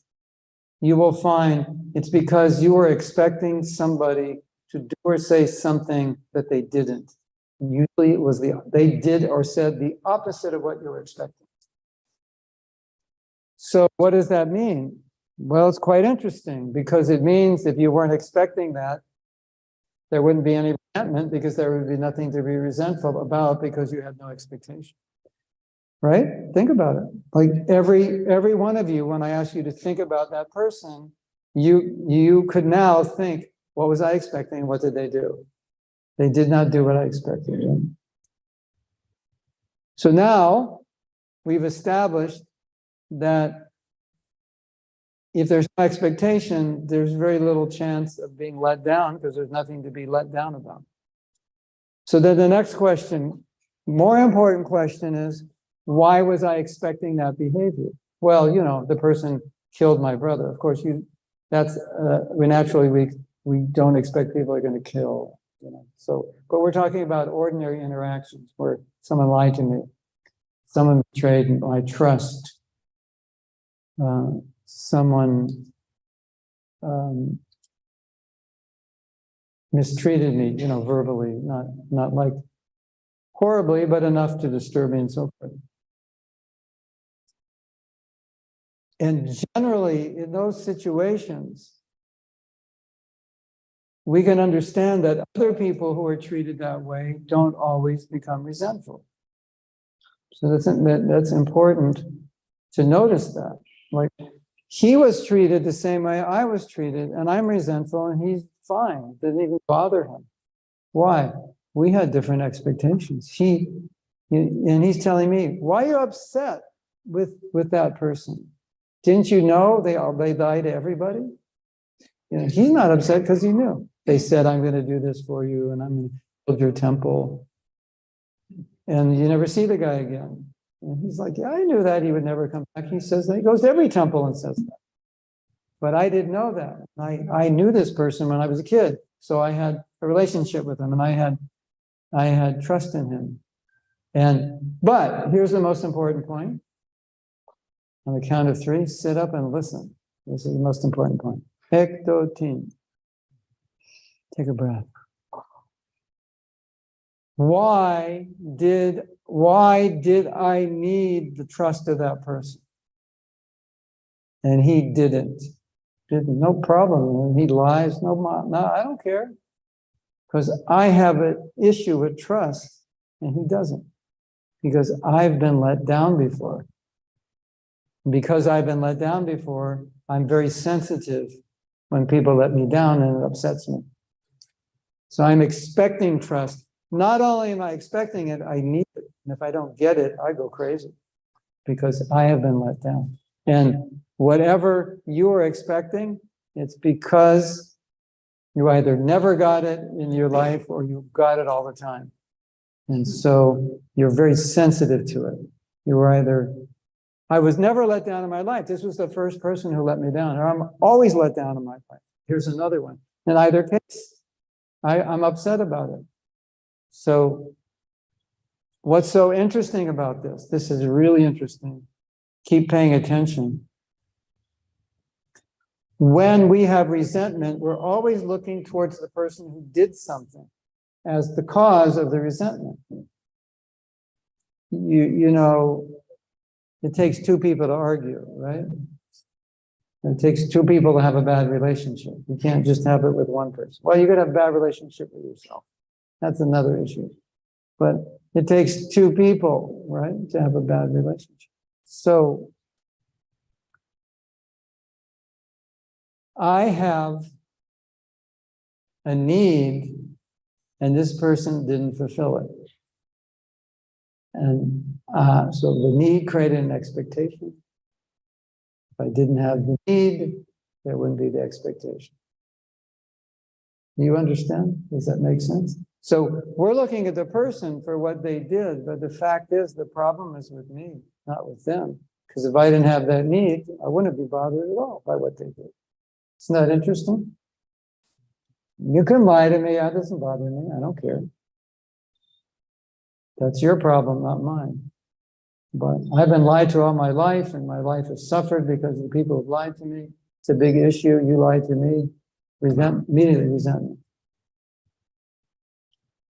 you will find it's because you were expecting somebody to do or say something that they didn't. Usually it was they did or said the opposite of what you were expecting. So what does that mean? Well, it's quite interesting, because it means if you weren't expecting that, there wouldn't be any resentment, because there would be nothing to be resentful about, because you had no expectation. Right? Think about it. Like every one of you, when I ask you to think about that person, you could now think, what was I expecting? What did they do? They did not do what I expected. So now we've established that if there's no expectation, there's very little chance of being let down, because there's nothing to be let down about. So then the next question, more important question, is, why was I expecting that behavior? Well, the person killed my brother. Of course, that's, we don't expect people are going to kill, you know. So, but we're talking about ordinary interactions where someone lied to me, someone betrayed my trust, someone mistreated me, you know, verbally, not like horribly, but enough to disturb me and so forth. And generally, in those situations, we can understand that other people who are treated that way don't always become resentful. So that's important to notice that. Like, he was treated the same way I was treated, and I'm resentful, and he's fine. It didn't even bother him. Why? We had different expectations. And he's telling me, why are you upset with that person? Didn't you know they lie to everybody? You know, he's not upset because he knew. They said, I'm going to do this for you, and I'm going to build your temple. And you never see the guy again. And he's like, yeah, I knew that he would never come back. He says that. He goes to every temple and says that. But I didn't know that. I knew this person when I was a kid. So I had a relationship with him, and I had trust in him. But here's the most important point. On the count of 3, sit up and listen. This is the most important point. Ektotin. Take a breath. Why did I need the trust of that person? And he didn't. No problem. When he lies, no, I don't care. Because I have an issue with trust, and he doesn't. Because I've been let down before. Because I've been let down before, I'm very sensitive when people let me down, and it upsets me. So I'm expecting trust. Not only am I expecting it, I need it. And if I don't get it, I go crazy because I have been let down. And whatever you are expecting, it's because you either never got it in your life or you got it all the time. And so you're very sensitive to it. I was never let down in my life. This was the first person who let me down. Or I'm always let down in my life. Here's another one. In either case, I'm upset about it. So what's so interesting about this? This is really interesting. Keep paying attention. When we have resentment, we're always looking towards the person who did something as the cause of the resentment. You know, it takes 2 people to argue, right? It takes 2 people to have a bad relationship. You can't just have it with one person. Well, you could have a bad relationship with yourself. That's another issue. But it takes 2 people, right, to have a bad relationship. So I have a need, and this person didn't fulfill it. And so the need created an expectation. If I didn't have the need, there wouldn't be the expectation. You understand? Does that make sense? So we're looking at the person for what they did, but the fact is the problem is with me, not with them. Because if I didn't have that need, I wouldn't be bothered at all by what they did. Isn't that interesting? You can lie to me, that doesn't bother me, I don't care. That's your problem, not mine. But I've been lied to all my life, and my life has suffered because the people have lied to me. It's a big issue. You lied to me, immediately resentment.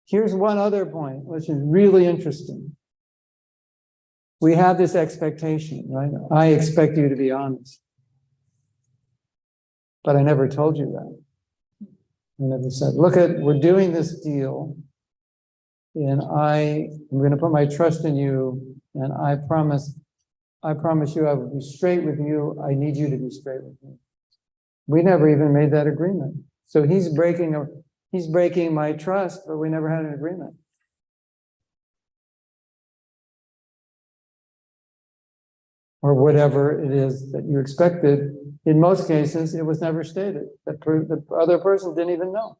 Here's one other point, which is really interesting. We have this expectation, right? I expect you to be honest. But I never told you that. I never said, look, we're doing this deal, and I'm going to put my trust in you, and I promise you I will be straight with you. I need you to be straight with me. We never even made that agreement. So he's breaking my trust, but we never had an agreement. Or whatever it is that you expected. In most cases, it was never stated. The other person didn't even know.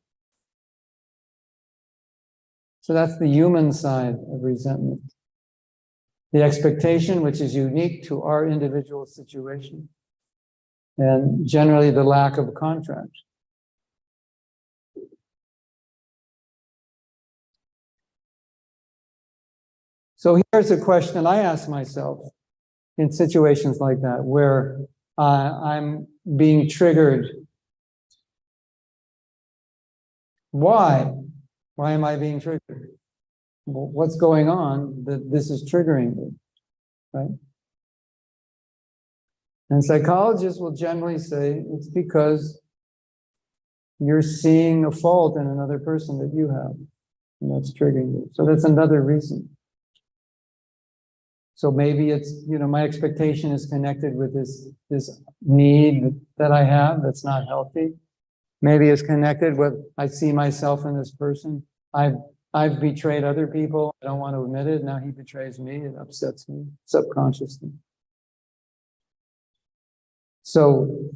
So that's the human side of resentment. The expectation, which is unique to our individual situation. and generally the lack of contract. So here's a question I ask myself in situations like that, where I'm being triggered. Why? Why am I being triggered? What's going on that this is triggering me, right? And psychologists will generally say it's because you're seeing a fault in another person that you have, and that's triggering you. So that's another reason. So maybe it's, my expectation is connected with this need that I have that's not healthy. Maybe it's connected with, I see myself in this person. I've betrayed other people. I don't want to admit it. Now he betrays me. It upsets me subconsciously. So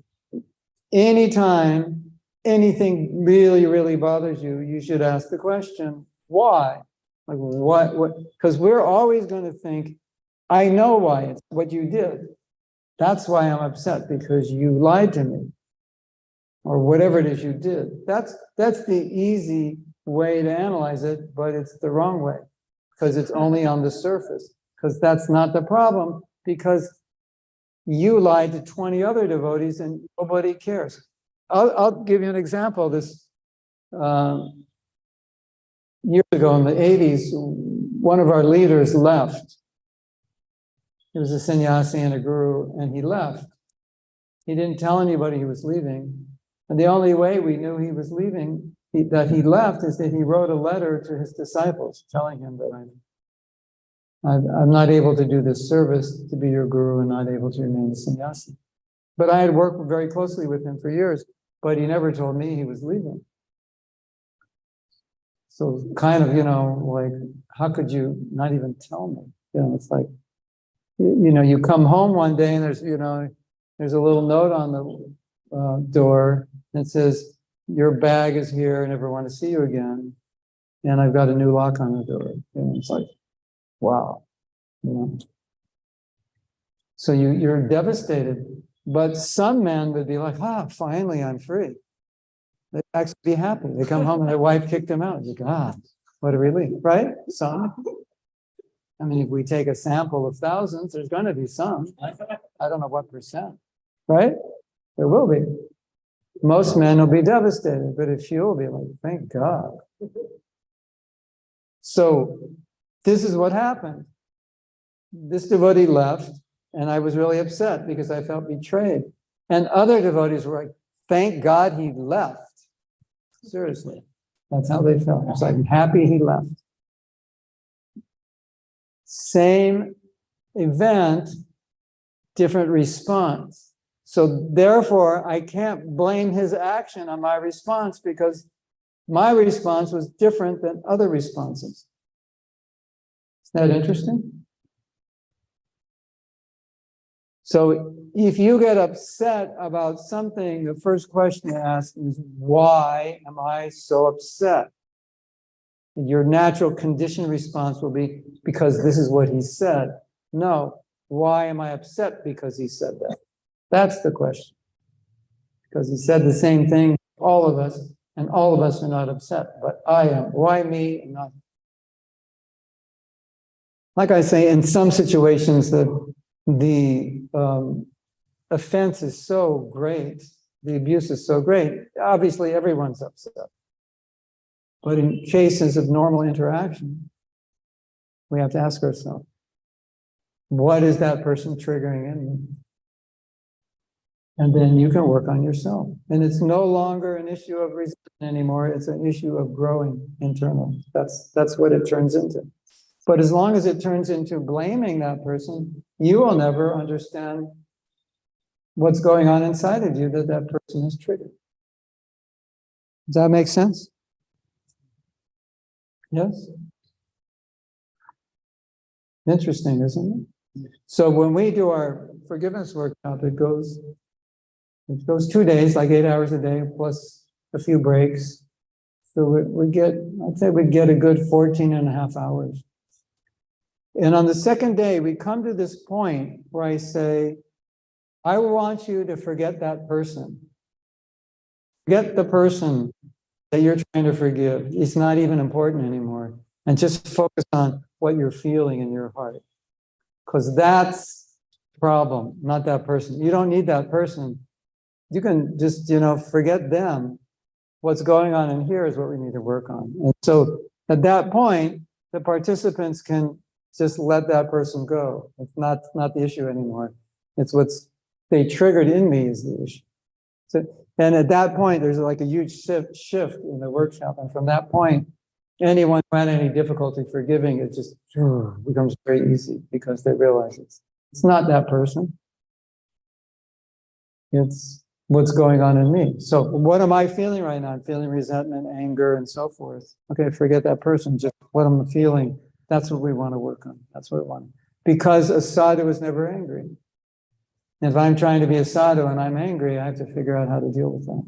anytime anything really, really bothers you, you should ask the question, why? Like what? Because we're always going to think, I know why, it's what you did. That's why I'm upset, because you lied to me. Or whatever it is you did. That's the easy way to analyze it, but it's the wrong way, because it's only on the surface. Because that's not the problem, because you lied to 20 other devotees and nobody cares. I'll give you an example. This years ago in the 80s, one of our leaders left. He was a sannyasi and a guru, and he left. He didn't tell anybody he was leaving. And the only way we knew he was leaving, that he left, is that he wrote a letter to his disciples telling him that I'm not able to do this service to be your guru and not able to remain a sannyasi. But I had worked very closely with him for years, but he never told me he was leaving. So kind of, like, how could you not even tell me? It's like, you come home one day and there's a little note on the door that says, your bag is here, I never want to see you again. And I've got a new lock on the door. It's like, wow. So you're devastated. But some men would be like, finally I'm free. They'd actually be happy. They come home and their wife kicked them out. Like, what a relief, right? Some. I mean, if we take a sample of thousands, there's going to be some. I don't know what percent, right? There will be. Most men will be devastated, but a few will be like, thank God. So this is what happened. This devotee left, and I was really upset because I felt betrayed. And other devotees were like, thank God he left. Seriously. That's how they felt. It's like, I'm happy he left. Same event, different response. So therefore, I can't blame his action on my response, because my response was different than other responses. Is that interesting? So if you get upset about something, the first question to ask is, why am I so upset? Your natural conditioned response will be, because this is what he said. No, why am I upset because he said that? That's the question. Because he said the same thing, all of us, and all of us are not upset, but I am. Why me and not? Like I say, in some situations, the offense is so great, the abuse is so great, obviously everyone's upset. But in cases of normal interaction, we have to ask ourselves, what is that person triggering in me? And then you can work on yourself. And it's no longer an issue of resentment anymore, it's an issue of growing internal. That's what it turns into. But as long as it turns into blaming that person, you will never understand what's going on inside of you that person is triggered. Does that make sense? Yes? Interesting, isn't it? So when we do our forgiveness workshop, it goes 2 days, like 8 hours a day, plus a few breaks. So I'd say we get a good 14 and a half hours. And on the second day, we come to this point where I say, I want you to forget that person. Forget the person that you're trying to forgive. It's not even important anymore. And just focus on what you're feeling in your heart. Because that's the problem, not that person. You don't need that person. You can just, forget them. What's going on in here is what we need to work on. And so at that point, the participants can just let that person go. It's not the issue anymore. It's what's they triggered in me is the issue. So, and at that point, there's like a huge shift in the workshop. And from that point, anyone who had any difficulty forgiving, it just becomes very easy because they realize it's not that person. It's what's going on in me. So what am I feeling right now? I'm feeling resentment, anger, and so forth. Okay, forget that person, just what I'm feeling. That's what we want to work on. That's what we want. Because a sadhu is never angry. If I'm trying to be a sadhu and I'm angry, I have to figure out how to deal with that.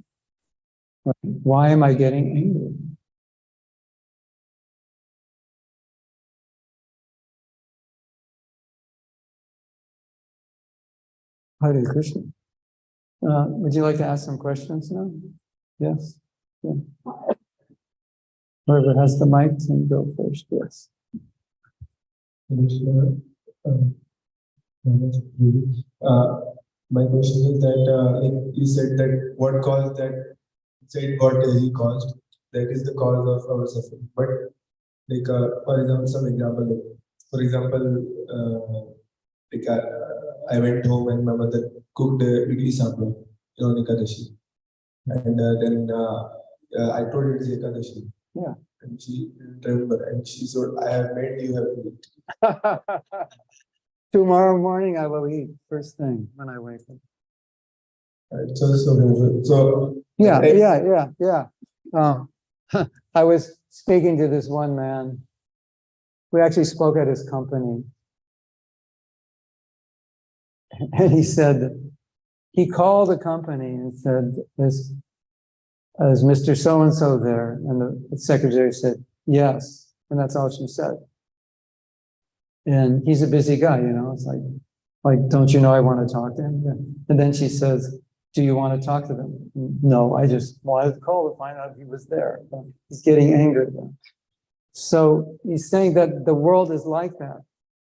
Right? Why am I getting angry? Hare Krishna. Would you like to ask some questions now? Yes. Yeah. Whoever has the mic can go first. Yes. My question is that like you said that what caused that said what he caused, that is the cause of our suffering. But like for example, some example, like, for example, like I went home and my mother cooked idli sambar on Ekadashi, and then I told her it's Ekadashi. Yeah. And she didn't remember, and she said, "I have made you have to eat." Tomorrow morning I will eat first thing when I wake up. So Yeah. I was speaking to this one man. We actually spoke at his company. And he said, he called the company and said, is Mr. So-and-so there? And the secretary said, yes. And that's all she said. And he's a busy guy, it's like, don't you know I want to talk to him? Yeah. And then she says, do you want to talk to them? No, I just wanted to call to find out if he was there. He's getting angry. So he's saying that the world is like that.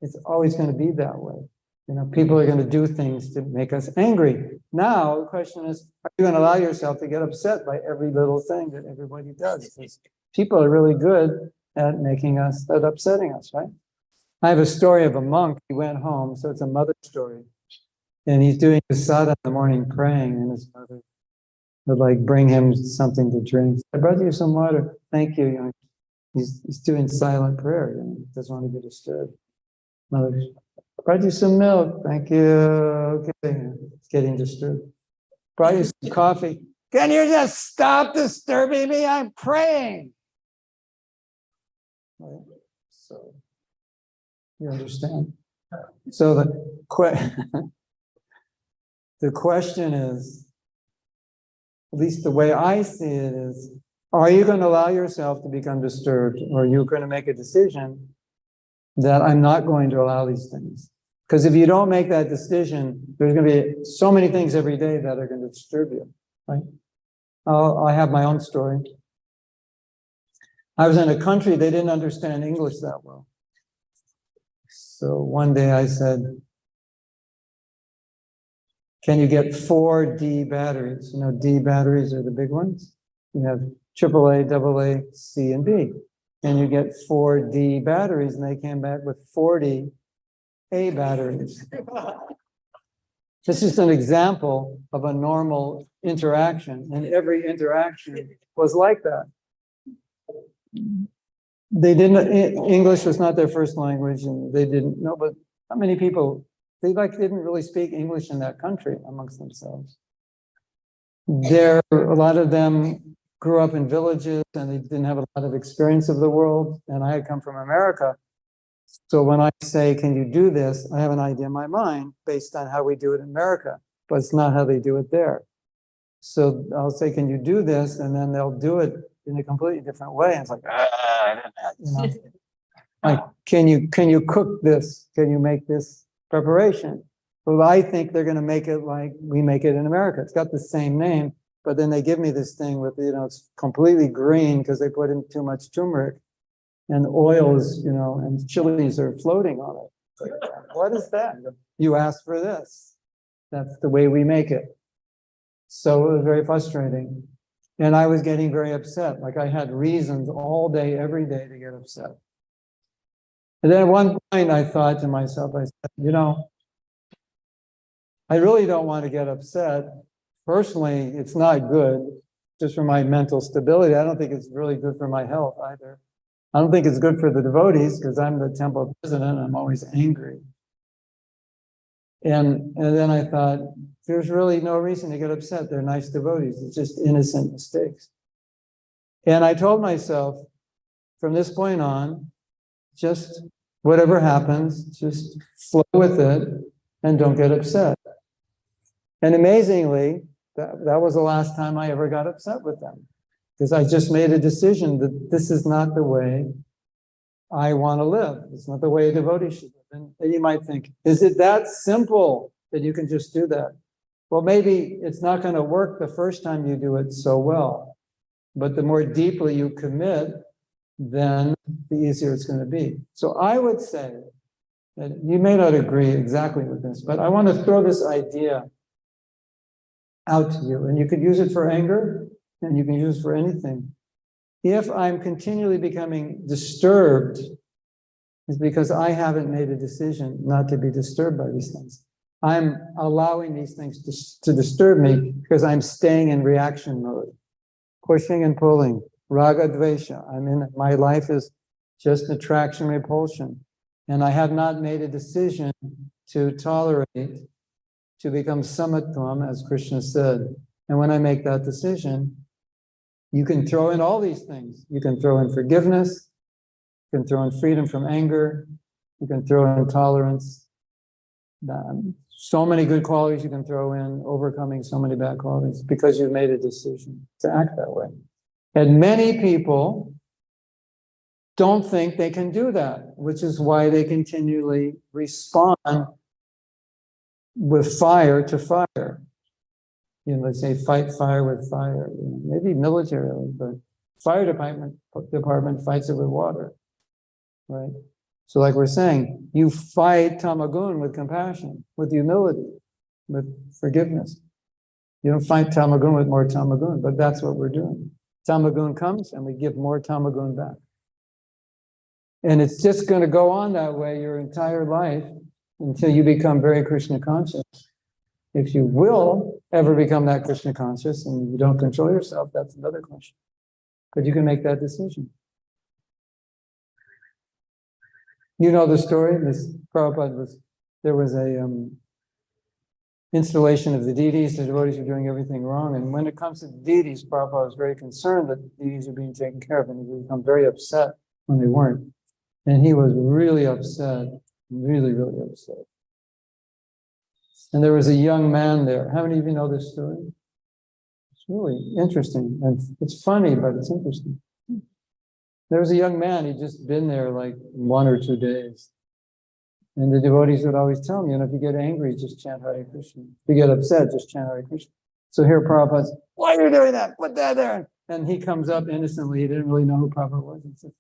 It's always going to be that way. People are going to do things to make us angry. Now, the question is, are you going to allow yourself to get upset by every little thing that everybody does? Because people are really good at upsetting us, right? I have a story of a monk. He went home, so it's a mother story. And he's doing his sadhana in the morning praying, and his mother would bring him something to drink. I brought you some water. Thank you. He's doing silent prayer. Doesn't want to be disturbed. Mother, brought you some milk. Thank you. Okay. It's getting disturbed. Brought you some coffee. Can you just stop disturbing me? I'm praying. Right? So you understand? So the question is, at least the way I see it is, are you going to allow yourself to become disturbed, or are you going to make a decision that I'm not going to allow these things? Because if you don't make that decision, there's going to be so many things every day that are going to disturb you, right? I have my own story. I was in a country, they didn't understand English that well. So one day I said, can you get 4 D batteries? D batteries are the big ones. You have AAA, AA, C, and B. And you get 4 D batteries, and they came back with 40 A batteries. This is an example of a normal interaction, and every interaction was like that. They didn't, English was not their first language, and they didn't know, but how many people, they didn't really speak English in that country amongst themselves. A lot of them grew up in villages, and they didn't have a lot of experience of the world, and I had come from America. So when I say, can you do this? I have an idea in my mind based on how we do it in America, but it's not how they do it there. So I'll say, can you do this? And then they'll do it in a completely different way. And it's like, like, can you cook this? Can you make this preparation? Well, I think they're going to make it like we make it in America. It's got the same name, but then they give me this thing with, it's completely green because they put in too much turmeric, and oils, and chilies are floating on it. It's like, what is that? You asked for this. That's the way we make it. So it was very frustrating. And I was getting very upset. Like I had reasons all day, every day to get upset. And then at one point I thought to myself, I said, I really don't want to get upset. Personally, it's not good just for my mental stability. I don't think it's really good for my health either. I don't think it's good for the devotees because I'm the temple president. I'm always angry. And then I thought, there's really no reason to get upset. They're nice devotees. It's just innocent mistakes. And I told myself, from this point on, just whatever happens, just flow with it and don't get upset. And amazingly, that was the last time I ever got upset with them, because I just made a decision that this is not the way I want to live. It's not the way a devotee should live. And you might think, is it that simple that you can just do that? Well, maybe it's not going to work the first time you do it so well, but the more deeply you commit, then the easier it's going to be. So I would say that you may not agree exactly with this, but I want to throw this idea out to you, and you could use it for anger, and you can use it for anything. If I'm continually becoming disturbed, it's because I haven't made a decision not to be disturbed by these things. I'm allowing these things to disturb me because I'm staying in reaction mode, pushing and pulling, raga dvesha. My life is just attraction, repulsion. And I have not made a decision to tolerate, to become samatvam, as Krishna said. And when I make that decision, you can throw in all these things. You can throw in forgiveness, you can throw in freedom from anger, you can throw in tolerance. So many good qualities you can throw in, overcoming so many bad qualities, because you've made a decision to act that way. And many people don't think they can do that, which is why they continually respond with fire to fire. They say fight fire with fire. Maybe militarily, but fire department fights it with water, right? So like we're saying, you fight tamagun with compassion, with humility, with forgiveness. You don't fight tamagun with more tamagun, but that's what we're doing. Tamagun comes and we give more tamagun back. And it's just going to go on that way your entire life until you become very Krishna conscious. If you will ever become that Krishna conscious and you don't control yourself, that's another question. But you can make that decision. You know the story. There was a installation of the deities. The devotees were doing everything wrong. And when it comes to the deities, Prabhupada was very concerned that the deities are being taken care of, and he would become very upset when they weren't. And he was really upset, really, really upset. And there was a young man there. How many of you know this story? It's really interesting. And it's funny, but it's interesting. There was a young man, he'd just been there like 1 or 2 days. And the devotees would always tell him, if you get angry, just chant Hare Krishna. If you get upset, just chant Hare Krishna. So here Prabhupada's, why are you doing that? Put that there. And he comes up innocently. He didn't really know who Prabhupada was. He said,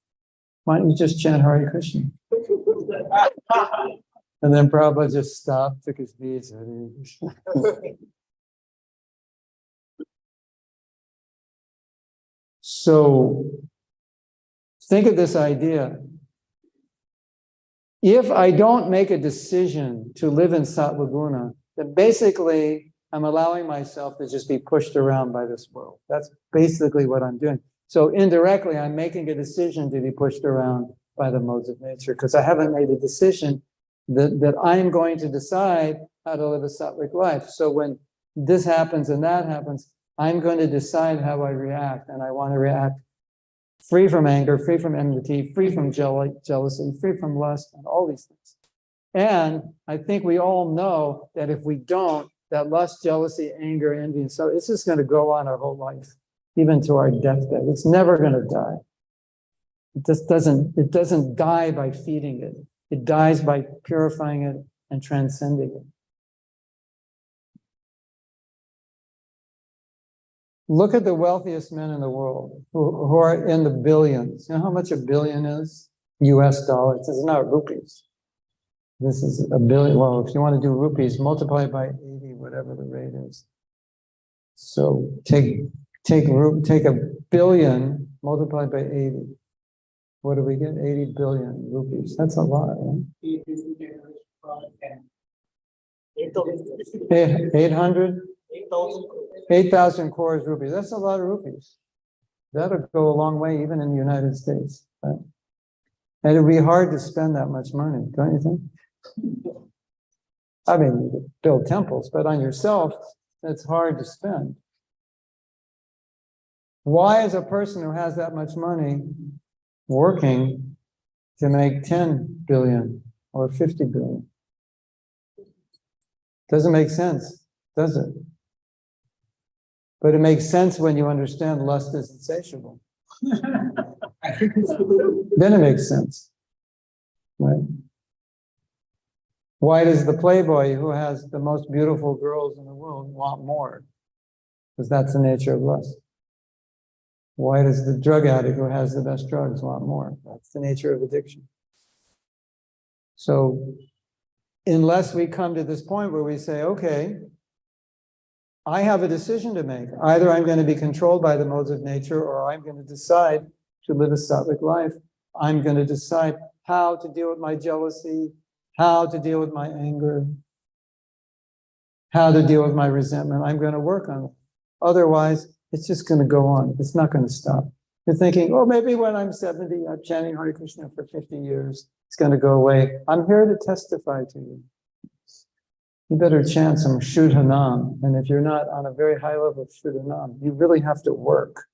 why don't you just chant Hare Krishna? And then Prabhupada just stopped, took his beads. So think of this idea. If I don't make a decision to live in Sattva Guna, then basically I'm allowing myself to just be pushed around by this world. That's basically what I'm doing. So indirectly, I'm making a decision to be pushed around by the modes of nature because I haven't made a decision that I'm going to decide how to live a sattvic life. So when this happens and that happens, I'm going to decide how I react, and I want to react free from anger, free from enmity, free from jealousy, free from lust, and all these things. And I think we all know that if we don't, that lust, jealousy, anger, envy, and so it's just going to go on our whole life, even to our deathbed. It's never going to die. It doesn't die by feeding it. It dies by purifying it and transcending it. Look at the wealthiest men in the world who are in the billions. You know how much a billion is? US dollars. This is not rupees. This is a billion. Well, if you want to do rupees, multiply it by 80, whatever the rate is. So take a billion, multiplied by 80. What do we get? 80 billion rupees. That's a lot, right? 800? 8,000 crores rupees. That's a lot of rupees. That'll go a long way even in the United States. Right? And it'd be hard to spend that much money, don't you think? I mean, you could build temples, but on yourself, it's hard to spend. Why is a person who has that much money working to make 10 billion or 50 billion? Doesn't make sense, does it? But it makes sense when you understand lust is insatiable. Then it makes sense, right? Why does the playboy who has the most beautiful girls in the world want more? Because that's the nature of lust. Why does the drug addict who has the best drugs want more? That's the nature of addiction. So unless we come to this point where we say, okay, I have a decision to make. Either I'm going to be controlled by the modes of nature, or I'm going to decide to live a sattvic life. I'm going to decide how to deal with my jealousy, how to deal with my anger, how to deal with my resentment. I'm going to work on it. Otherwise, it's just going to go on. It's not going to stop. You're thinking, oh, maybe when I'm 70, I'm chanting Hare Krishna for 50 years. It's going to go away. I'm here to testify to you. You better chant some Shuddhanam. And if you're not on a very high level of Shuddhanam, you really have to work.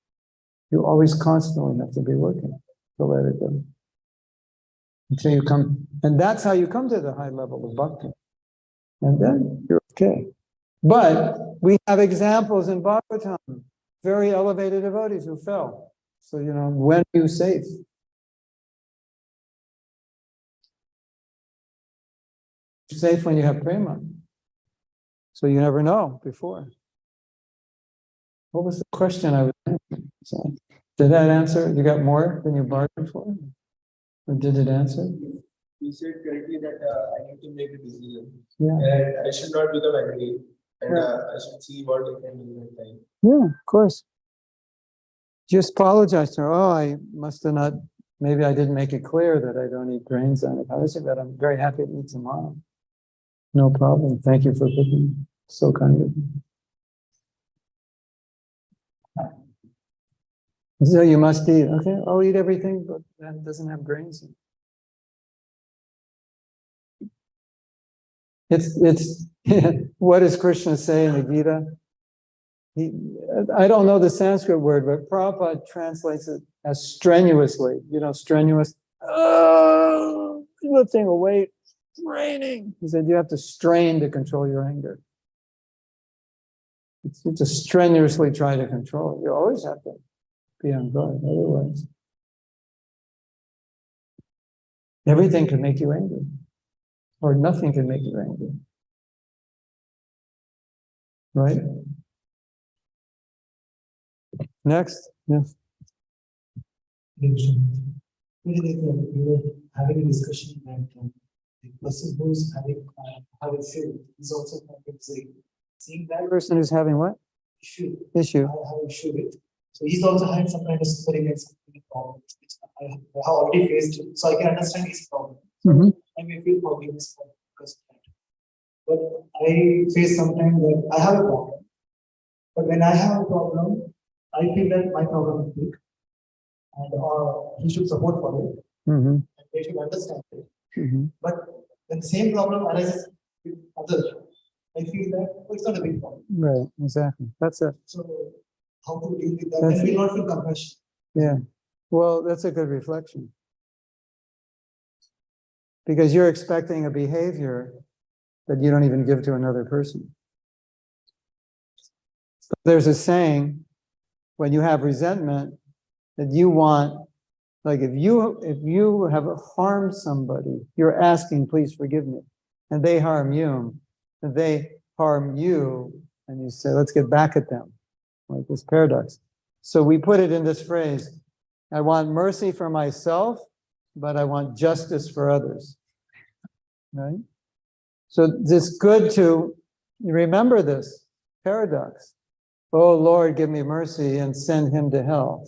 You always constantly have to be working to let it go. Until you come, and that's how you come to the high level of bhakti. And then you're okay. But we have examples in Bhagavatam, very elevated devotees who fell. So, you know, when are you safe? You're safe when you have prema. So you never know before. What was the question I was answering? So, did that answer? You got more than you bargained for? Or did it answer? You said correctly that I need to make a decision. Yeah. And I should not become angry. And I should see what I can do in time. Yeah, of course. Just apologize to her. Oh, I must have not, maybe I didn't make it clear that I don't eat grains on it. But I'm very happy to eat tomorrow. No problem. Thank you for cooking. So kind of you. So you must eat. Okay, I'll eat everything, but that doesn't have grains in it. It's what does Krishna say in the Gita? I don't know the Sanskrit word, but Prabhupada translates it as strenuously. You know, strenuous. Oh, lifting a weight, straining. He said you have to strain to control your anger. You have to strenuously try to control it. You always have to be on guard. Otherwise, everything can make you angry, or nothing can make you angry. Right? Next, yes. We were having a discussion that the person who is having issue is also seeing that Person who's having what? issue. Issue. I have issue with. So he's also having some kind of suffering and something problem. I have already faced it, so I can understand his problem. Mm-hmm. I may feel forgiveness because of that. But I face sometimes that I have a problem. But when I have a problem, I feel that my problem is big, and he should support for it, Mm-hmm. and they should understand it. Mm-hmm. But when the same problem arises with others, I feel that it's not a big problem. Right, exactly. That's it. So how to deal with that? That's Then we will not feel compassion. Yeah. Well, that's a good reflection. Because you're expecting a behavior that you don't even give to another person. There's a saying, when you have resentment, that you want, like if you have harmed somebody, you're asking, please forgive me, and they harm you, and you say, let's get back at them. like this paradox. So we put it in this phrase, I want mercy for myself, but I want justice for others, right? So it's good to remember this paradox. Oh Lord, give me mercy and send him to hell.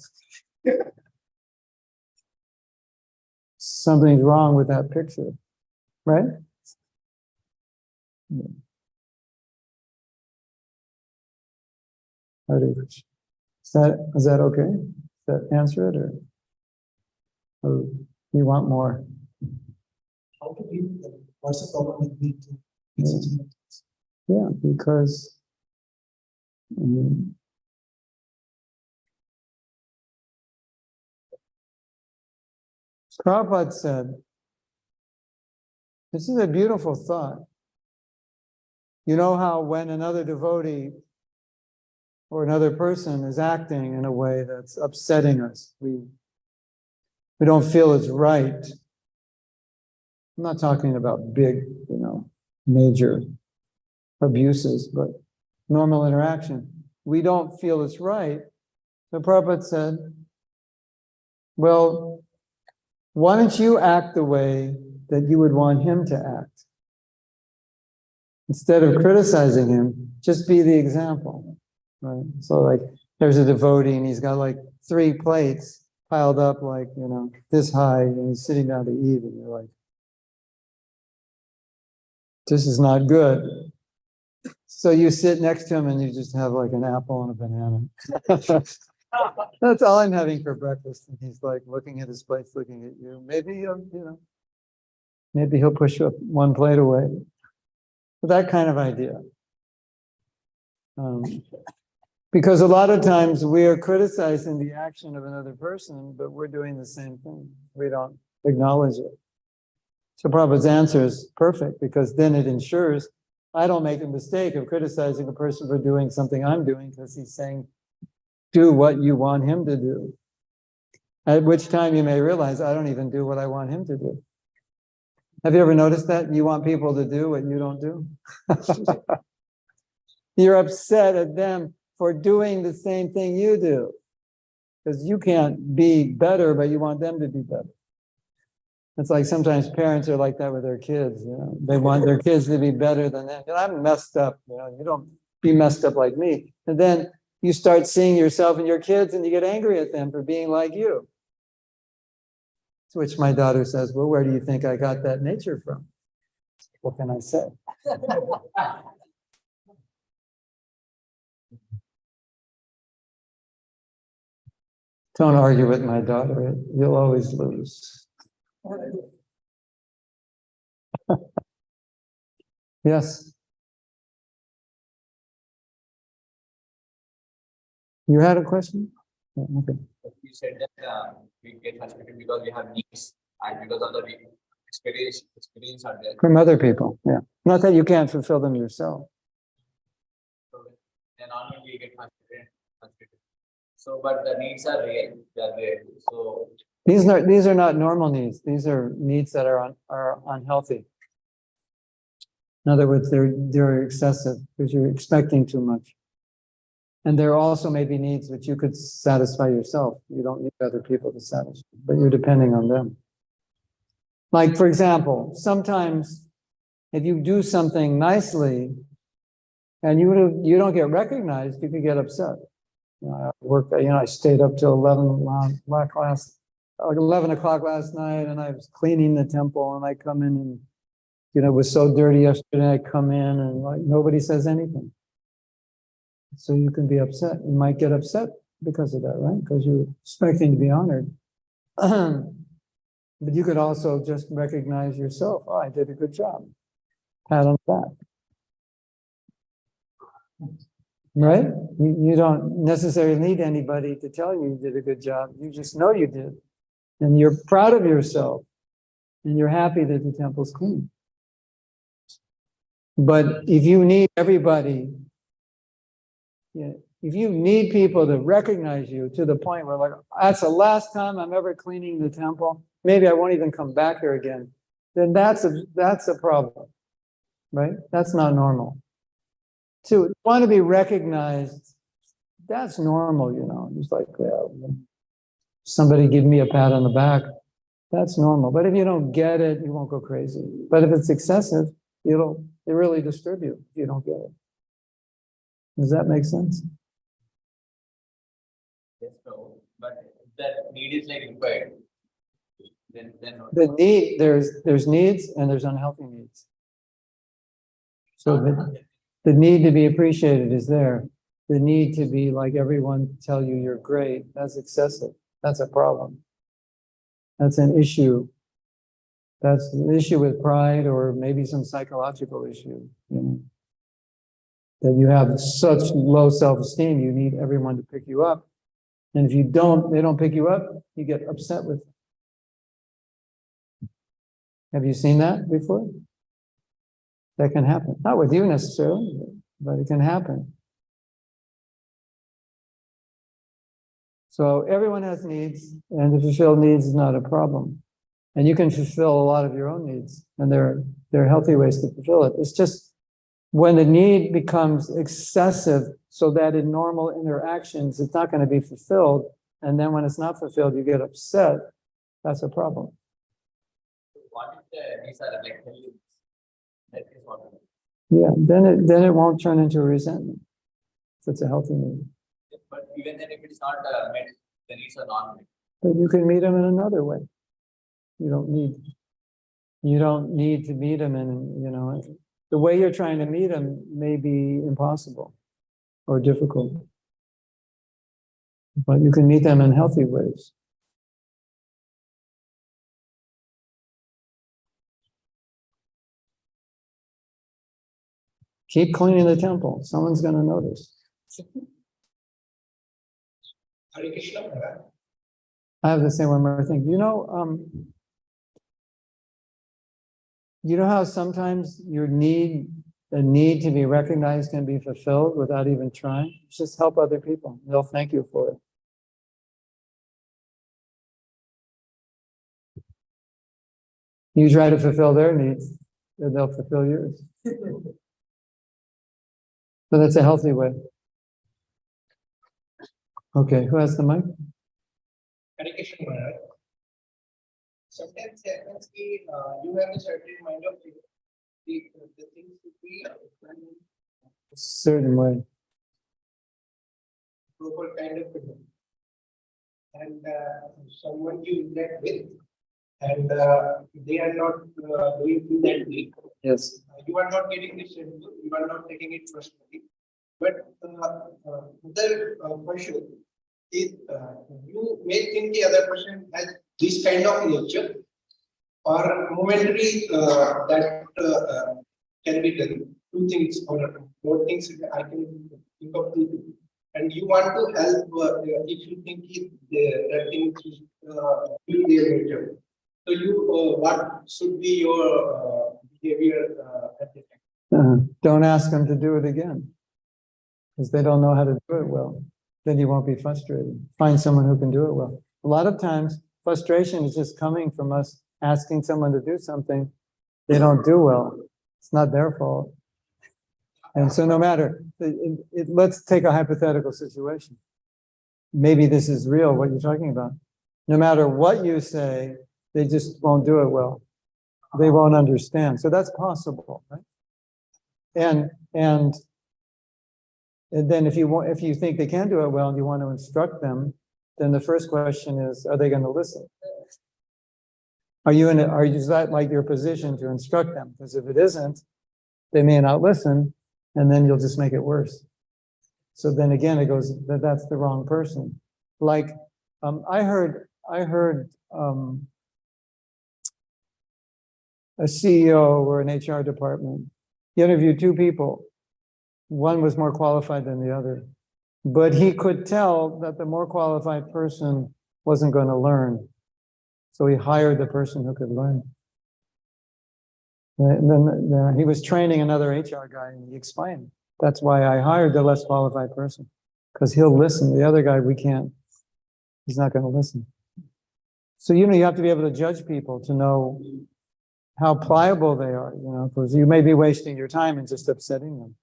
Something's wrong with that picture, right? Is that okay? Does that answer it, or you want more? How to deal with that? What's the problem with me to Yeah, because Prabhupada said, this is a beautiful thought. You know how when another devotee or another person is acting in a way that's upsetting us, we don't feel it's right. I'm not talking about big, major abuses, but normal interaction. We don't feel it's right. So Prabhupada said, well, why don't you act the way that you would want him to act? Instead of criticizing him, just be the example, right? So like, there's a devotee and he's got like 3 plates piled up like, this high, and he's sitting down to eat, and you're like, this is not good. So you sit next to him and you just have like an apple and a banana. That's all I'm having for breakfast. And he's like looking at his plates, looking at you. Maybe, maybe he'll push you up 1 plate away. That kind of idea. Because a lot of times we are criticizing the action of another person, but we're doing the same thing. We don't acknowledge it. So Prabhupada's answer is perfect, because then it ensures I don't make a mistake of criticizing a person for doing something I'm doing, because he's saying, do what you want him to do. At which time you may realize, I don't even do what I want him to do. Have you ever noticed that? You want people to do what you don't do? You're upset at them for doing the same thing you do. Because you can't be better, but you want them to be better. It's like sometimes parents are like that with their kids. They want their kids to be better than them. I'm messed up. You don't be messed up like me. And then you start seeing yourself in your kids and you get angry at them for being like you. To which my daughter says, well, where do you think I got that nature from? What can I say? Don't argue with my daughter. You'll always lose. Yes. You had a question? Yeah, okay. You said that we get frustrated because we have needs and because of the experience are there. From other people, yeah. Not that you can't fulfill them yourself. So then only we get frustrated. So, but the needs are real. They are there. So These are not normal needs. These are needs that are unhealthy. In other words, they're excessive because you're expecting too much. And there also may be needs which you could satisfy yourself. You don't need other people to satisfy, but you're depending on them. Like, for example, sometimes if you do something nicely and you don't get recognized, you could get upset. I stayed up till 11 o'clock last night, and I was cleaning the temple, and I come in and, it was so dirty yesterday. I come in and like nobody says anything. So you can be upset. You might get upset because of that, right? Because you're expecting to be honored. But you could also just recognize yourself. Oh, I did a good job. Pat on the back. Right? You don't necessarily need anybody to tell you did a good job. You just know you did. And you're proud of yourself. And you're happy that the temple's clean. But if you need everybody, if you need people to recognize you to the point where like, that's the last time I'm ever cleaning the temple, maybe I won't even come back here again, then that's a problem, right? That's not normal. To want to be recognized that's normal, you know, it's like, somebody give me a pat on the back, that's normal. But if you don't get it, you won't go crazy. But if it's excessive, it really disturb you if you don't get it. Does that make sense? Yes, no, but if that need is like required, then no. The need, there's needs and there's unhealthy needs. So the need to be appreciated is there. The need to be like everyone tell you you're great, that's excessive. That's a problem. That's an issue. That's an issue with pride or maybe some psychological issue, you know. That you have such low self-esteem, you need everyone to pick you up. And if you don't, they don't pick you up, you get upset with them. Have you seen that before? That can happen. Not with you necessarily, but it can happen. So everyone has needs, and to fulfill needs is not a problem. And you can fulfill a lot of your own needs, and there are healthy ways to fulfill it. It's just when the need becomes excessive, so that in normal interactions, it's not going to be fulfilled. And then when it's not fulfilled, you get upset. That's a problem. What if these are like healthy? That is what. Yeah, then it won't turn into a resentment. If it's a healthy need. But even then, if it is not met, the needs are not met. But you can meet them in another way. You don't need to meet them in, you know, the way you're trying to meet them may be impossible or difficult. But you can meet them in healthy ways. Keep cleaning the temple. Someone's going to notice. Hare Krishna, Maharaj. I have to say one more thing. You know how sometimes the need to be recognized can be fulfilled without even trying? Just help other people. They'll thank you for it. You try to fulfill their needs, and they'll fulfill yours. So that's a healthy way. Okay, who has the mic? Hare Krishna, Maharaj. Sometimes happens ki, you have a certain mind of thing. The things should be done in A certain way. proper kind of thing. And someone you interact with, and they are not doing in that way. Yes. You are not getting this into, you are not taking it personally. But other person is, you may think the other person has this kind of nature or momentary that can be done. Two things or more things I can think of two things. And you want to help if you think that thing is in their nature. So you, what should be your behavior at the time? Don't ask them to do it again, because they don't know how to do it well. Then you won't be frustrated. Find someone who can do it well. A lot of times, frustration is just coming from us asking someone to do something they don't do well. It's not their fault. And so no matter, let's take a hypothetical situation. Maybe this is real, what you're talking about. No matter what you say, they just won't do it well. They won't understand. So that's possible, right? And then if you think they can do it well and you want to instruct them, then the first question is, are they going to listen? Is that like your position to instruct them? Because if it isn't, they may not listen, and then you'll just make it worse. So then again, it goes that that's the wrong person. Like I heard a CEO or an HR department. He interviewed two people. One was more qualified than the other, but he could tell that the more qualified person wasn't going to learn. So he hired the person who could learn. And then he was training another HR guy, and he explained, that's why I hired the less qualified person, because he'll listen. The other guy, we can't. He's not going to listen. So, you have to be able to judge people to know how pliable they are, because you may be wasting your time and just upsetting them.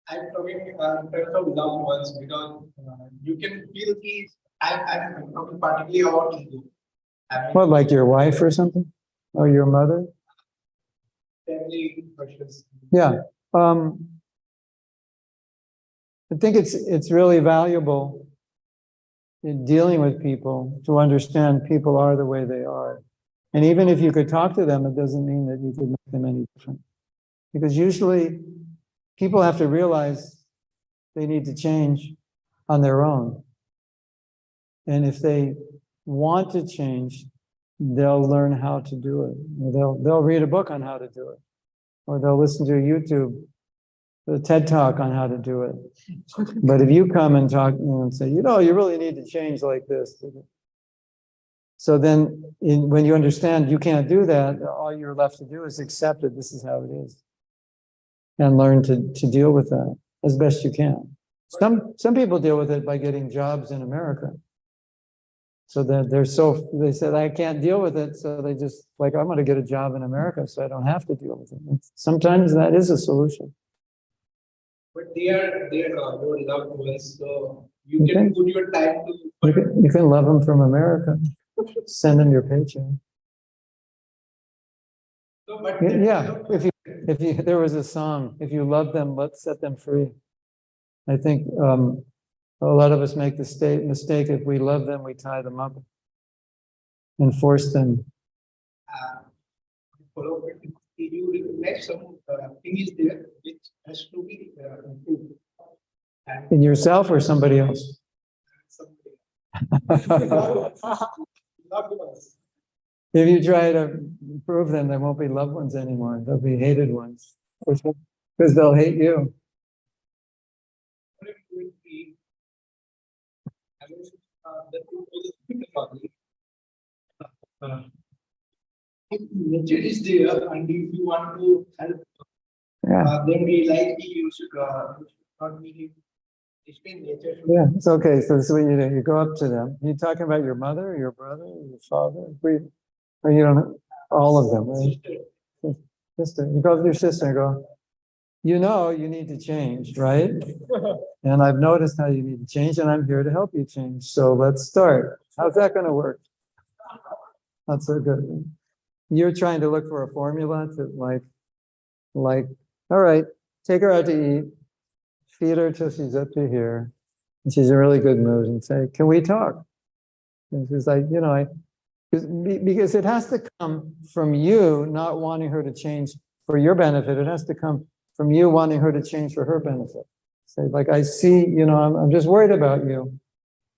I'm talking in terms of loved ones because you can feel the. I'm talking particularly about ego. I mean, What, like your wife or something? Or your mother? family pressures. Yeah. I think it's really valuable in dealing with people to understand people are the way they are. And even if you could talk to them, it doesn't mean that you could make them any different. Because usually people have to realize they need to change on their own. And if they want to change, they'll learn how to do it. Or they'll read a book on how to do it. Or they'll listen to a YouTube, a TED Talk on how to do it. But if you come and talk and say, you really need to change like this. So then when you understand you can't do that, all you're left to do is accept that this is how it is. And learn to deal with that as best you can. Some people deal with it by getting jobs in America. So that they said, I can't deal with it. So they just like, I'm going to get a job in America so I don't have to deal with it. And sometimes that is a solution. But they are your loved ones, so you can put your time to. You can love them from America. Send them your paycheck. So, but Yeah, if you there was a song, if you love them, let's set them free. I think a lot of us make the mistake, if we love them, we tie them up and force them. Follow it. You recognize some thing is there which has to be improved. And In yourself or somebody else? somebody loved ones. If you try to improve them, they won't be loved ones anymore. They'll be hated ones. Because they'll hate you. What if you would be- I mean, that you will think about it. If nature is there, and if you want to help Yeah, them be like you should not be. It's been nature. yeah, it's okay. So this is what you do. You go up to them. You're talking about your mother, or your brother, or your father, or you don't know, all of them, right? Sister. You go up to your sister and go, you need to change, right? And I've noticed how you need to change, and I'm here to help you change. So let's start. How's that going to work? Not so good. You're trying to look for a formula to like, all right, take her out to eat, feed her till she's up to here, and she's in a really good mood, and say, can we talk? And she's like, because it has to come from you not wanting her to change for your benefit. It has to come from you wanting her to change for her benefit. Say, like, I see, I'm just worried about you,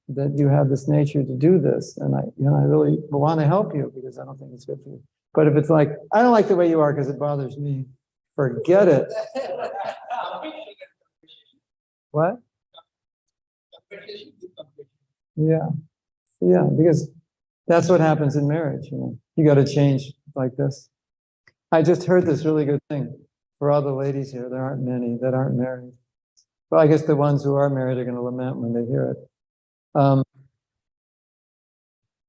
that you have this nature to do this. And I really want to help you because I don't think it's good for you. But if it's like, I don't like the way you are because it bothers me, forget it. What? Yeah. Yeah, because that's what happens in marriage. You got to change like this. I just heard this really good thing for all the ladies here. There aren't many that aren't married. Well, I guess the ones who are married are going to lament when they hear it.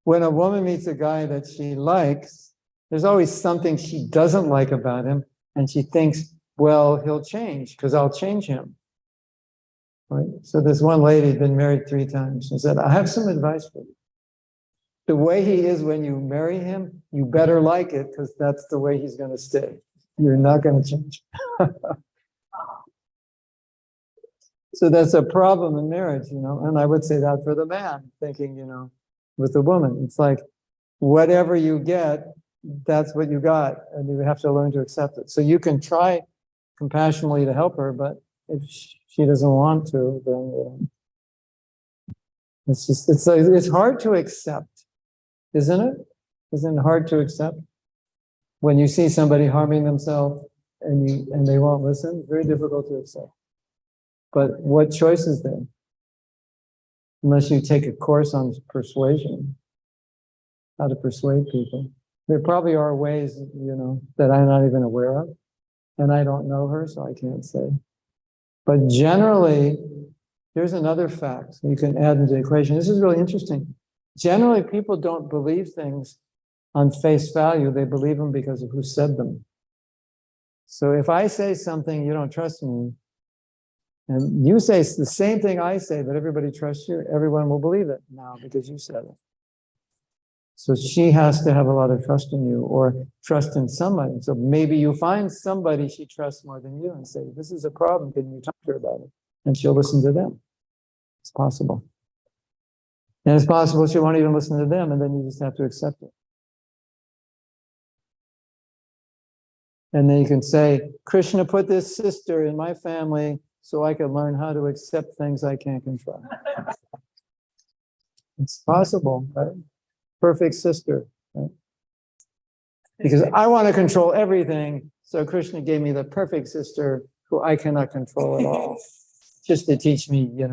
When a woman meets a guy that she likes, there's always something she doesn't like about him, and she thinks, well, he'll change because I'll change him. Right? So this one lady had been married 3 times. She said, I have some advice for you. The way he is when you marry him, you better like it because that's the way he's going to stay. You're not going to change. So that's a problem in marriage, and I would say that for the man, thinking, with the woman. It's like, whatever you get, that's what you got, and you have to learn to accept it. So you can try compassionately to help her, but if she doesn't want to, then it's hard to accept, isn't it? Isn't it hard to accept when you see somebody harming themselves and they won't listen? Very difficult to accept. But what choice is there? Unless you take a course on persuasion, how to persuade people. There probably are ways, that I'm not even aware of, and I don't know her, so I can't say. But generally, here's another fact you can add into the equation. This is really interesting. Generally, people don't believe things on face value. They believe them because of who said them. So if I say something, you don't trust me, And you say the same thing I say, but everybody trusts you. Everyone will believe it now because you said it. So she has to have a lot of trust in you or trust in somebody. So maybe you find somebody she trusts more than you and say, this is a problem. Can you talk to her about it? And she'll listen to them. It's possible. And it's possible she won't even listen to them, and then you just have to accept it. And then you can say, Krishna put this sister in my family so I can learn how to accept things I can't control. It's possible, right? Perfect sister, right? Because I want to control everything, so Krishna gave me the perfect sister who I cannot control at all. Just to teach me, you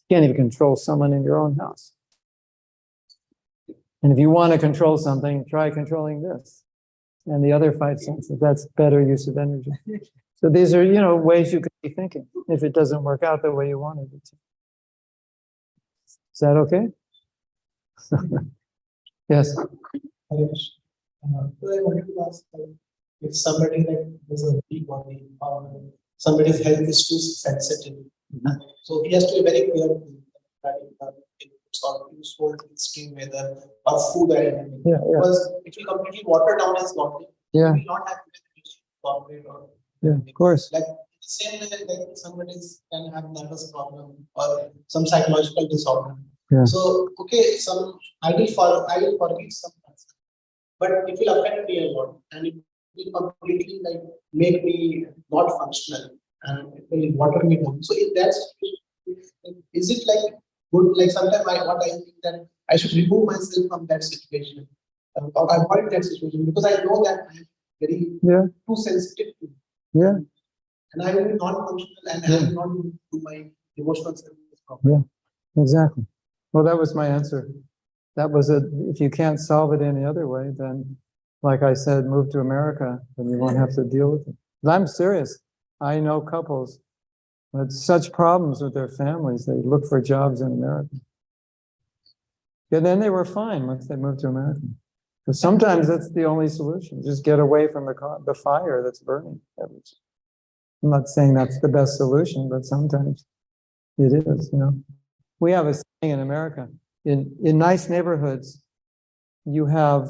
can't even control someone in your own house. And if you want to control something, try controlling this. And the other 5 senses, that's better use of energy. So these are, ways you could be thinking if it doesn't work out the way you wanted it to. Is that okay? Yes. So I wanted to ask, if somebody there's a weak body, somebody's health is too sensitive, so he has to be very clear that it's not useful in extreme weather or food or anything. Yeah. Because it will completely water down his body. Yeah. He will not have to or Yeah, of course. like the same way somebody can have nervous problem or some psychological disorder. Yeah. So I will forgive some things, but it will affect me a lot, and it will completely make me not functional, and it will water me down. So in that situation, is it good? Sometimes what I think that I should remove myself from that situation, or avoid that situation, because I know that I am very too sensitive to it. Yeah. And I will be non-functional, and I will not do my emotional service properly. Yeah, exactly. Well, that was my answer. That was it. If you can't solve it any other way, then, like I said, move to America, and you won't have to deal with it. But I'm serious. I know couples who had such problems with their families. They look for jobs in America. And then they were fine once they moved to America. Because sometimes that's the only solution. Just get away from the fire that's burning. I'm not saying that's the best solution, but sometimes it is, We have a saying in America, in nice neighborhoods, you have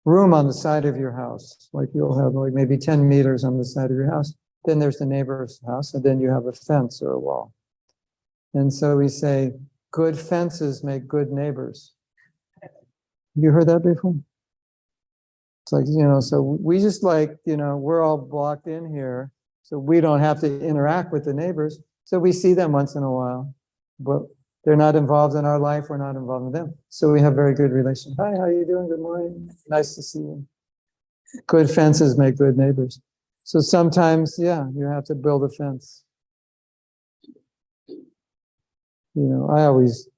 room on the side of your house. Like you'll have maybe 10 meters on the side of your house. Then there's the neighbor's house, and then you have a fence or a wall. And so we say, good fences make good neighbors. You heard that before? It's like, so we just we're all blocked in here, so we don't have to interact with the neighbors. So we see them once in a while, but they're not involved in our life. We're not involved in them. So we have very good relations. Hi, how are you doing? Good morning. Nice to see you. Good fences make good neighbors. So sometimes, you have to build a fence. I always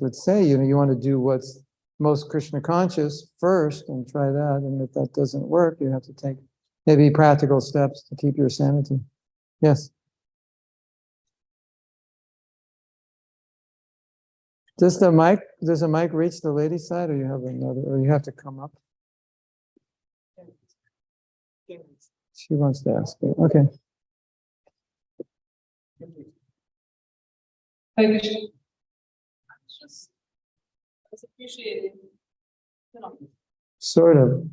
would say, you want to do what's most Krishna conscious first and try that. And if that doesn't work, you have to take maybe practical steps to keep your sanity. Yes. Does a mic reach the lady side, or you have another, or you have to come up? She wants to ask you. Okay. Thank you. I was appreciating, Sort of.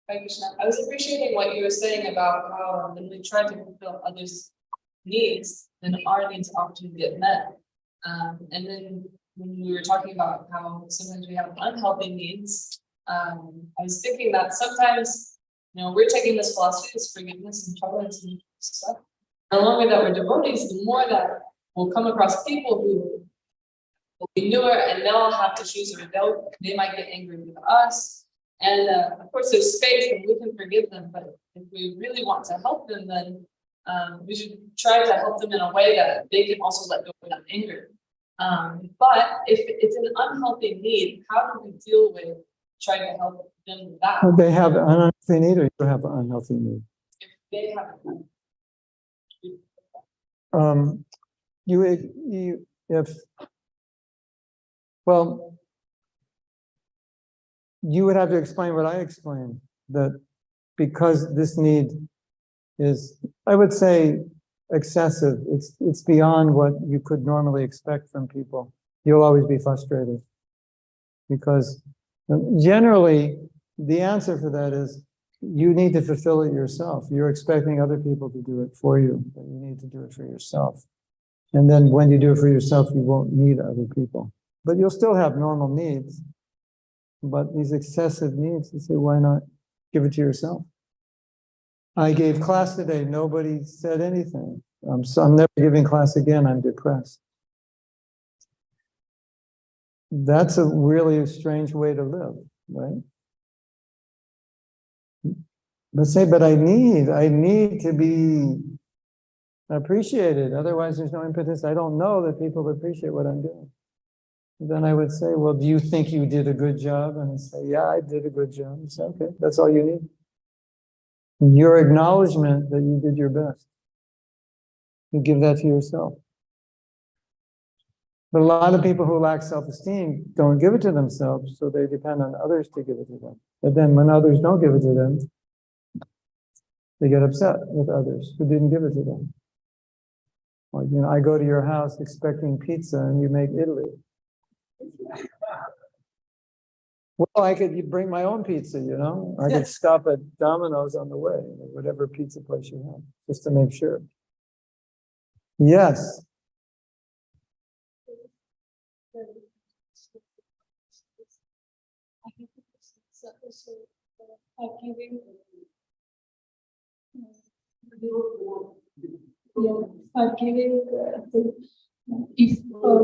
Thank you, Krishna. I was appreciating what you were saying about how when we try to fulfill others' needs, then our needs often get met. And then when we were talking about how sometimes we have unhealthy needs, I was thinking that sometimes, we're taking this philosophy, this forgiveness and tolerance and stuff. The longer that we're devotees, the more that we'll come across people who will be newer, and they'll have issues, or they might get angry with us. And of course, there's space, and we can forgive them. But if we really want to help them, then we should try to help them in a way that they can also let go of that anger. But if it's an unhealthy need, how do we deal with trying to help them with that? They have an unhealthy need, or you have an unhealthy need? If they have you would have to explain what I explained, that because this need is, I would say, excessive. It's beyond what you could normally expect from people. You'll always be frustrated. Because generally, the answer for that is you need to fulfill it yourself. You're expecting other people to do it for you, but you need to do it for yourself. And then when you do it for yourself, you won't need other people. But you'll still have normal needs. But these excessive needs, you say, why not give it to yourself? I gave class today, nobody said anything. So I'm never giving class again, I'm depressed. That's a really strange way to live, right? But say, but I need to be appreciated. Otherwise, there's no impetus. I don't know that people appreciate what I'm doing. Then I would say, well, do you think you did a good job? And I say, yeah, I did a good job. You say, okay, that's all you need. Your acknowledgement that you did your best. You give that to yourself. But a lot of people who lack self-esteem don't give it to themselves, so they depend on others to give it to them. But then when others don't give it to them, they get upset with others who didn't give it to them. Like, you know, I go to your house expecting pizza and you make Italy. Well, I could bring my own pizza, you know? I could stop at Domino's on the way, or whatever pizza place you have, just to make sure. Yes. Forgiving, if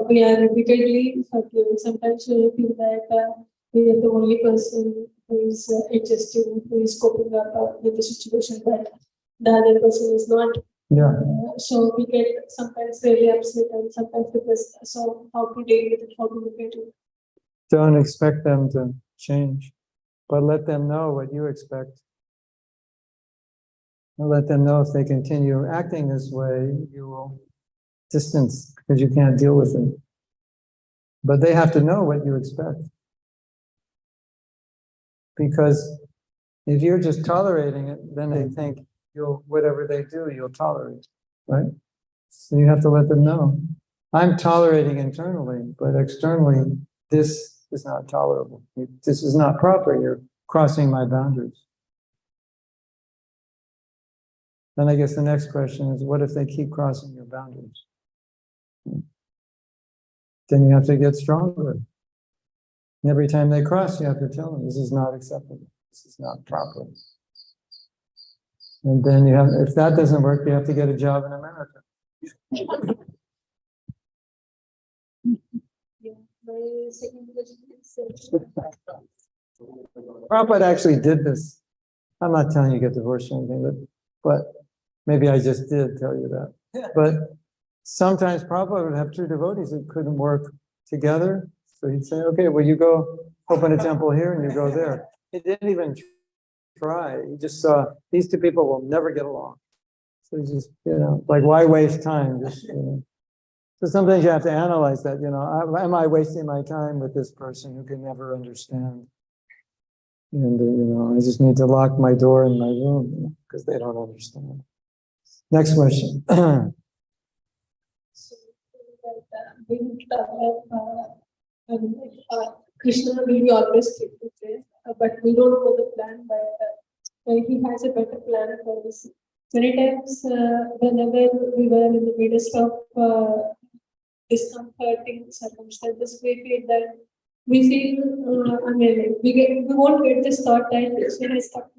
we are repeatedly forgiving, sometimes we feel that we are the only person who is adjusting, who is coping up with the situation, but the other person is not. Yeah. So we get sometimes really upset and sometimes depressed. So how to deal with it, how to look at it? Don't expect them to change, but let them know what you expect. And let them know if they continue acting this way, you will distance because you can't deal with it. But they have to know what you expect. Because if you're just tolerating it, then they think you'll, whatever they do, you'll tolerate, right? So you have to let them know. I'm tolerating internally, but externally, this is not tolerable. This is not proper. You're crossing my boundaries. Then I guess the next question is, what if they keep crossing your boundaries? Then you have to get stronger. And every time they cross, you have to tell them, this is not acceptable. This is not proper. And then you have, if that doesn't work, you have to get a job in America. Yeah. My second question is, Prabhupada actually did this. I'm not telling you to get divorced or anything, but maybe I just did tell you that. But sometimes Prabhupada would have two devotees that couldn't work together. So he'd say, okay, well, you go open a temple here and you go there. He didn't even try. He just saw these two people will never get along. So he just, you know, like, why waste time? Just, you know. So sometimes you have to analyze that, you know, am I wasting my time with this person who can never understand? And, you know, I just need to lock my door in my room because they don't understand. Next question. so that we would have Krishna will be always strict to say, but we don't know the plan, but he has a better plan for this. Many times, whenever we were in the midst of discomforting circumstances, we feel that we won't get this thought that Krishna has got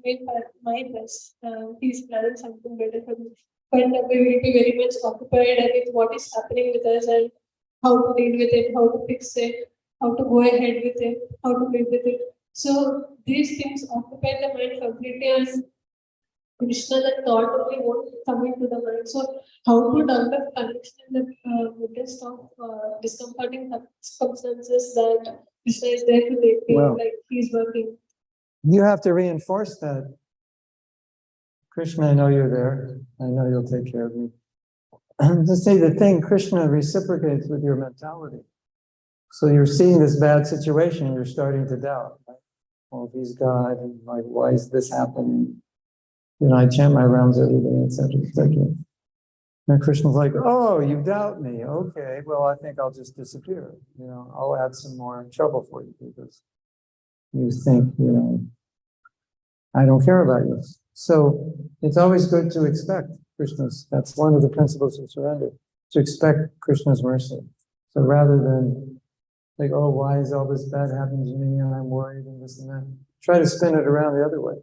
my best. He's planning something better for me. But we will be very much occupied with what is happening with us and how to deal with it, how to fix it, how to go ahead with it, how to live with it. So these things occupy the mind completely, and Krishna, the thought only won't come into the mind. So how to develop connection in the midst of discomforting circumstances that Krishna is there to make feel Well, like he's working. You have to reinforce that. Krishna, I know you're there. I know you'll take care of me. To say the thing, Krishna reciprocates with your mentality. So you're seeing this bad situation, you're starting to doubt. Right? well, if he's God, and like, why is this happening? You know, I chant my rounds every day, etc., etc. And Krishna's like, oh, you doubt me. Okay, well, I think I'll just disappear. You know, I'll add some more trouble for you because you think, you know, I don't care about you. So it's always good to expect Krishna's, that's one of the principles of surrender, to expect Krishna's mercy. So rather than like, oh, why is all this bad happening to me and I'm worried and this and that, try to spin it around the other way.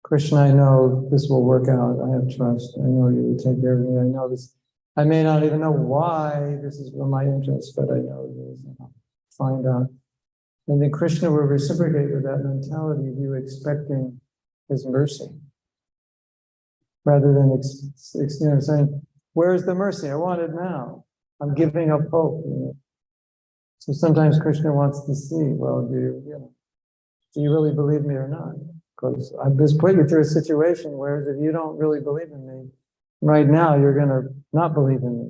Krishna, I know this will work out. I have trust. I know you will take care of me. I know this. I may not even know why this is for my interest, but I know this. And I'll find out. And then Krishna will reciprocate with that mentality of you expecting his mercy. Rather than saying, where's the mercy? I want it now. I'm giving up hope. You know? So sometimes Krishna wants to see, well, do you really believe me or not? Because I've just put you through a situation where if you don't really believe in me, right now you're going to not believe in me.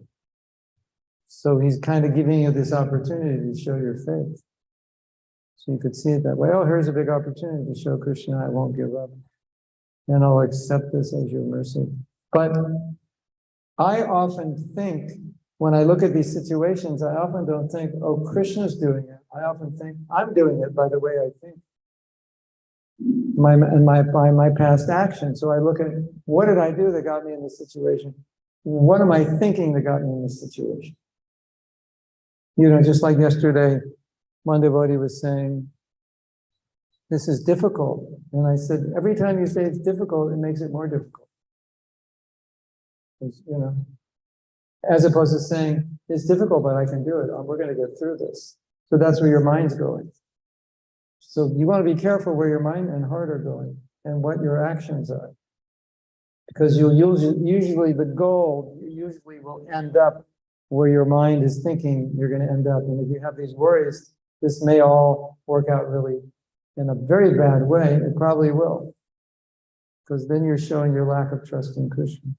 So he's kind of giving you this opportunity to show your faith. So you could see it that way. Oh, here's a big opportunity to show Krishna I won't give up. And I'll accept this as your mercy. But I often think, when I look at these situations, I often don't think, oh, Krishna's doing it. I often think, I'm doing it by the way I think. By my past action. So I look at, what did I do that got me in this situation? What am I thinking that got me in this situation? You know, just like yesterday, one devotee was saying, this is difficult. And I said, every time you say it's difficult, it makes it more difficult. You know, as opposed to saying, it's difficult, but I can do it. We're going to get through this. So that's where your mind's going. So you want to be careful where your mind and heart are going and what your actions are. Because you'll usually the goal usually will end up where your mind is thinking you're going to end up. And if you have these worries, this may all work out really in a very bad way. It probably will. Because then you're showing your lack of trust in Krishna.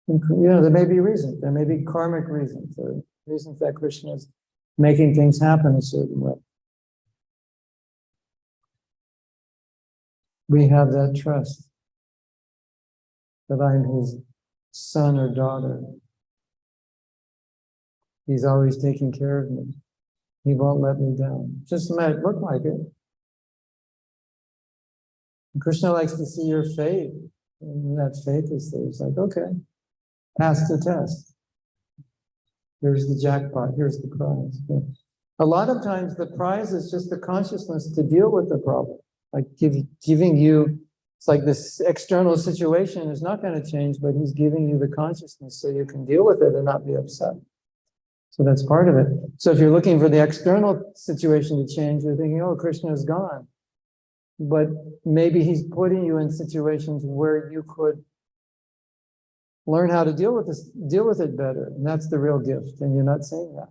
And, you know, there may be reasons. There may be karmic reasons. Or reasons that Krishna is making things happen a certain way. We have that trust that I'm his son or daughter. He's always taking care of me. He won't let me down. Just might look like it. And Krishna likes to see your faith. And that faith is there. It's like, okay, pass the test. Here's the jackpot. Here's the prize. But a lot of times the prize is just the consciousness to deal with the problem. Like giving you, it's like this external situation is not going to change, but he's giving you the consciousness so you can deal with it and not be upset. So that's part of it. So if you're looking for the external situation to change, you're thinking, oh, Krishna is gone. But maybe he's putting you in situations where you could learn how to deal with it better. And that's the real gift. And you're not saying that.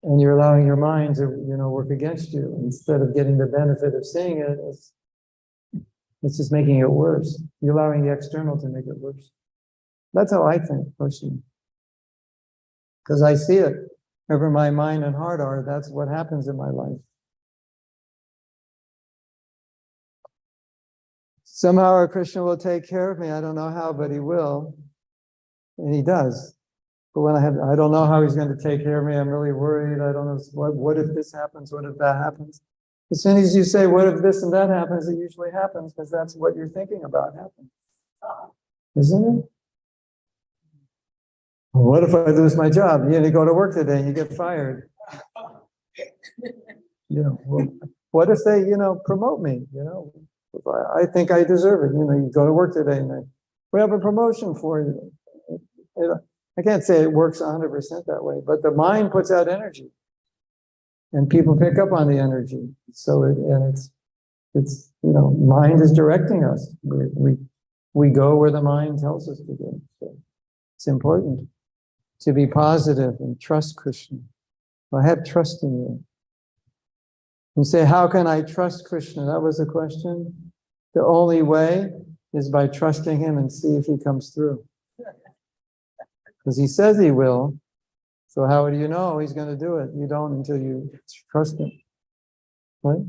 And you're allowing your mind to, work against you. Instead of getting the benefit of seeing it, it's just making it worse. You're allowing the external to make it worse. That's how I think, personally. Because I see it. Wherever my mind and heart are, that's what happens in my life. Somehow Krishna will take care of me. I don't know how, but he will. And he does. But when I don't know how he's going to take care of me. I'm really worried. I don't know what if this happens, what if that happens. As soon as you say, what if this and that happens, it usually happens because that's what you're thinking about happening. Isn't it? Well, what if I lose my job? You go to work today and you get fired. Well, what if they, promote me? If I think I deserve it. You go to work today and we have a promotion for you. I can't say it works 100% that way, but the mind puts out energy, and people pick up on the energy. So it's mind is directing us. We go where the mind tells us to go. So it's important to be positive and trust Krishna. I have trust in you. You say, how can I trust Krishna? That was the question. The only way is by trusting him and see if he comes through. Because he says he will. So how do you know he's going to do it? You don't until you trust him. Right?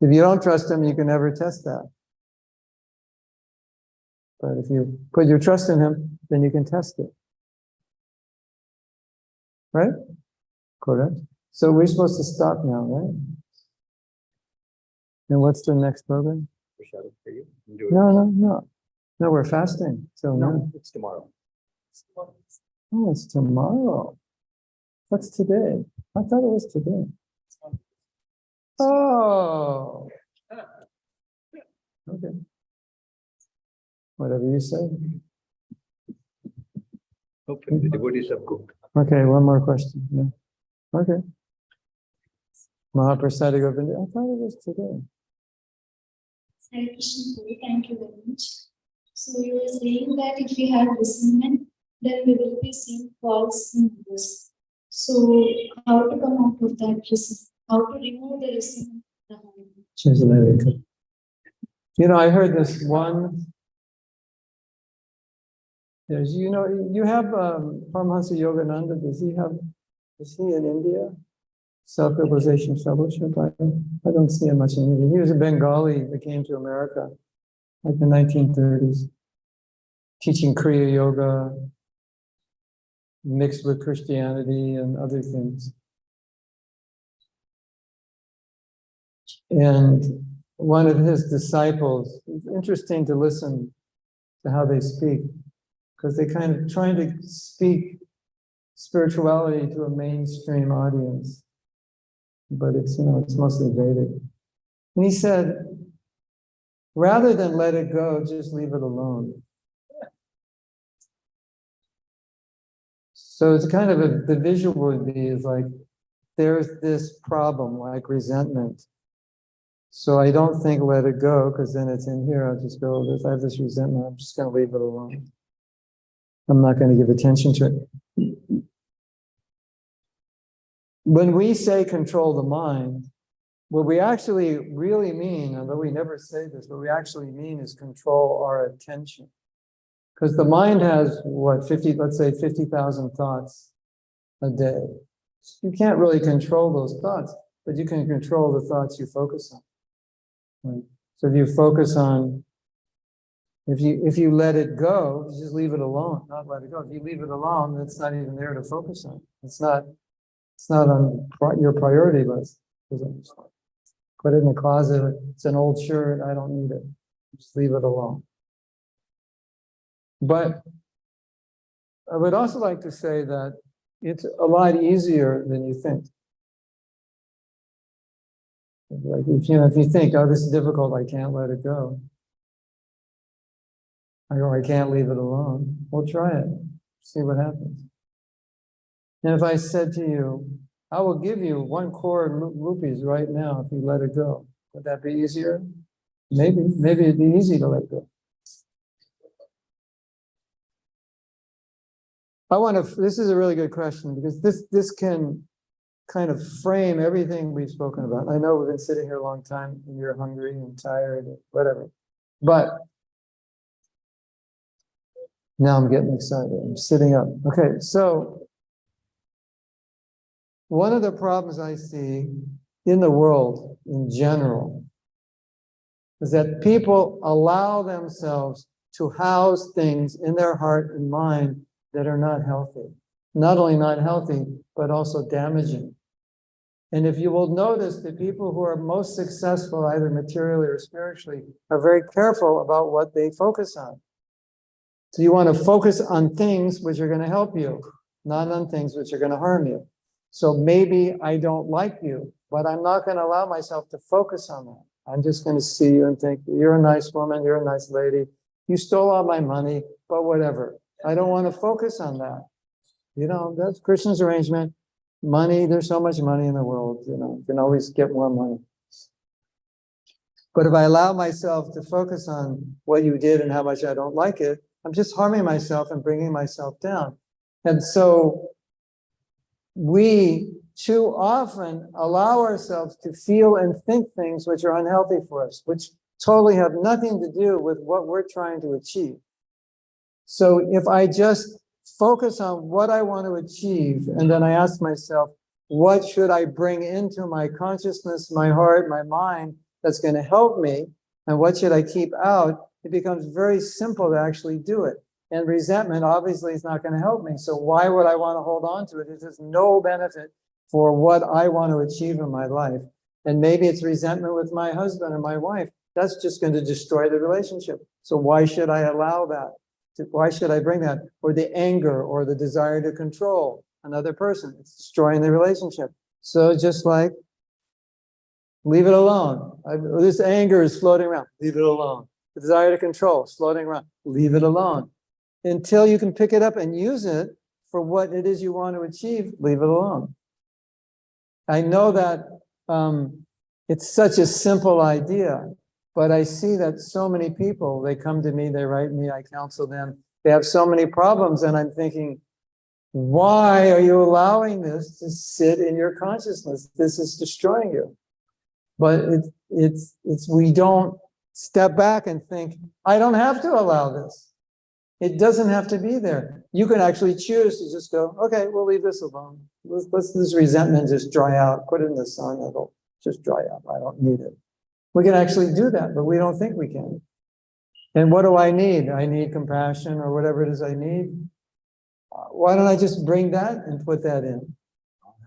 If you don't trust him, you can never test that. But if you put your trust in him, then you can test it. Right? Correct. So we're supposed to stop now, right? And what's the next program? For you. No. No, we're fasting. So no. It's tomorrow. Oh, it's tomorrow. What's today? I thought it was today. Oh. Okay. Whatever you say. Hopefully the devotees have cooked. Okay, one more question. Yeah. Okay. Mahaprasad Govinda. I thought it was today. Hare Krishna, Guru, thank you very much. So you were saying that if we have resentment, then we will be seeing faults in others. So how to come out of that resentment? How to remove the resentment? You know, I heard this one. There's, you know, you have Paramahansa Yogananda. Is he in India? Self-Realization Fellowship. I don't see him much in India. He was a Bengali that came to America like the 1930s, teaching Kriya Yoga mixed with Christianity and other things. And one of his disciples, it's interesting to listen to how they speak, because they kind of trying to speak spirituality to a mainstream audience. But it's, you know, it's mostly Vedic. And he said, rather than let it go, just leave it alone. So it's kind of the visual would be is like, there's this problem like resentment. So I don't think let it go, because then it's in here. I'll just go, I have this resentment, I'm just going to leave it alone. I'm not going to give attention to it. When we say control the mind, what we actually really mean, although we never say this, what we actually mean is control our attention. Because the mind has, what, let's say 50,000 thoughts a day. You can't really control those thoughts, but you can control the thoughts you focus on. Right? So if you focus on, if you let it go, you just leave it alone, not let it go. If you leave it alone, it's not even there to focus on. It's not on your priority list. Put it in the closet. It's an old shirt. I don't need it. Just leave it alone. But I would also like to say that it's a lot easier than you think. Like if you think, oh, this is difficult, I can't let it go. I can't leave it alone. Well, try it. See what happens. And if I said to you, I will give you 1 crore rupees right now if you let it go, would that be easier? Maybe it'd be easy to let go. This is a really good question, because this can kind of frame everything we've spoken about. I know we've been sitting here a long time and you're hungry and tired and whatever, but now I'm getting excited. I'm sitting up. Okay, so one of the problems I see in the world in general is that people allow themselves to house things in their heart and mind that are not healthy. Not only not healthy, but also damaging. And if you will notice, the people who are most successful, either materially or spiritually, are very careful about what they focus on. So you want to focus on things which are going to help you, not on things which are going to harm you. So maybe I don't like you, but I'm not going to allow myself to focus on that. I'm just going to see you and think, you're a nice woman, you're a nice lady. You stole all my money, but whatever. I don't want to focus on that. You know, that's Krishna's arrangement. Money, there's so much money in the world, you know, you can always get more money. But if I allow myself to focus on what you did and how much I don't like it, I'm just harming myself and bringing myself down. And so we too often allow ourselves to feel and think things which are unhealthy for us, which totally have nothing to do with what we're trying to achieve. So if I just focus on what I want to achieve, and then I ask myself, what should I bring into my consciousness, my heart, my mind that's going to help me, and what should I keep out, it becomes very simple to actually do it. And resentment obviously is not going to help me. So why would I want to hold on to it? It has no benefit for what I want to achieve in my life. And maybe it's resentment with my husband or my wife. That's just going to destroy the relationship. So why should I allow that? Why should I bring that? Or the anger or the desire to control another person. It's destroying the relationship. So just like, leave it alone. This anger is floating around. Leave it alone. The desire to control is floating around. Leave it alone. Until you can pick it up and use it for what it is you want to achieve, leave it alone. I know that it's such a simple idea, but I see that so many people, they come to me, they write me, I counsel them. They have so many problems, and I'm thinking, why are you allowing this to sit in your consciousness? This is destroying you. But we don't step back and think, I don't have to allow this. It doesn't have to be there. You can actually choose to just go, okay, we'll leave this alone. Let's this resentment just dry out, put it in the sun, it'll just dry out. I don't need it. We can actually do that, but we don't think we can. And what do I need? I need compassion or whatever it is I need. Why don't I just bring that and put that in?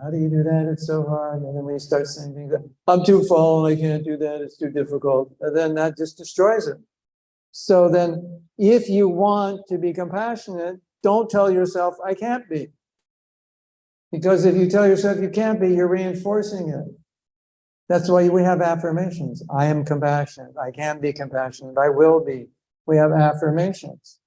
How do you do that? It's so hard. And then we start saying things like, I'm too fallen, I can't do that, it's too difficult. And then that just destroys it. So then if you want to be compassionate, don't tell yourself, I can't be. Because if you tell yourself you can't be, you're reinforcing it. That's why we have affirmations. I am compassionate. I can be compassionate. I will be. We have affirmations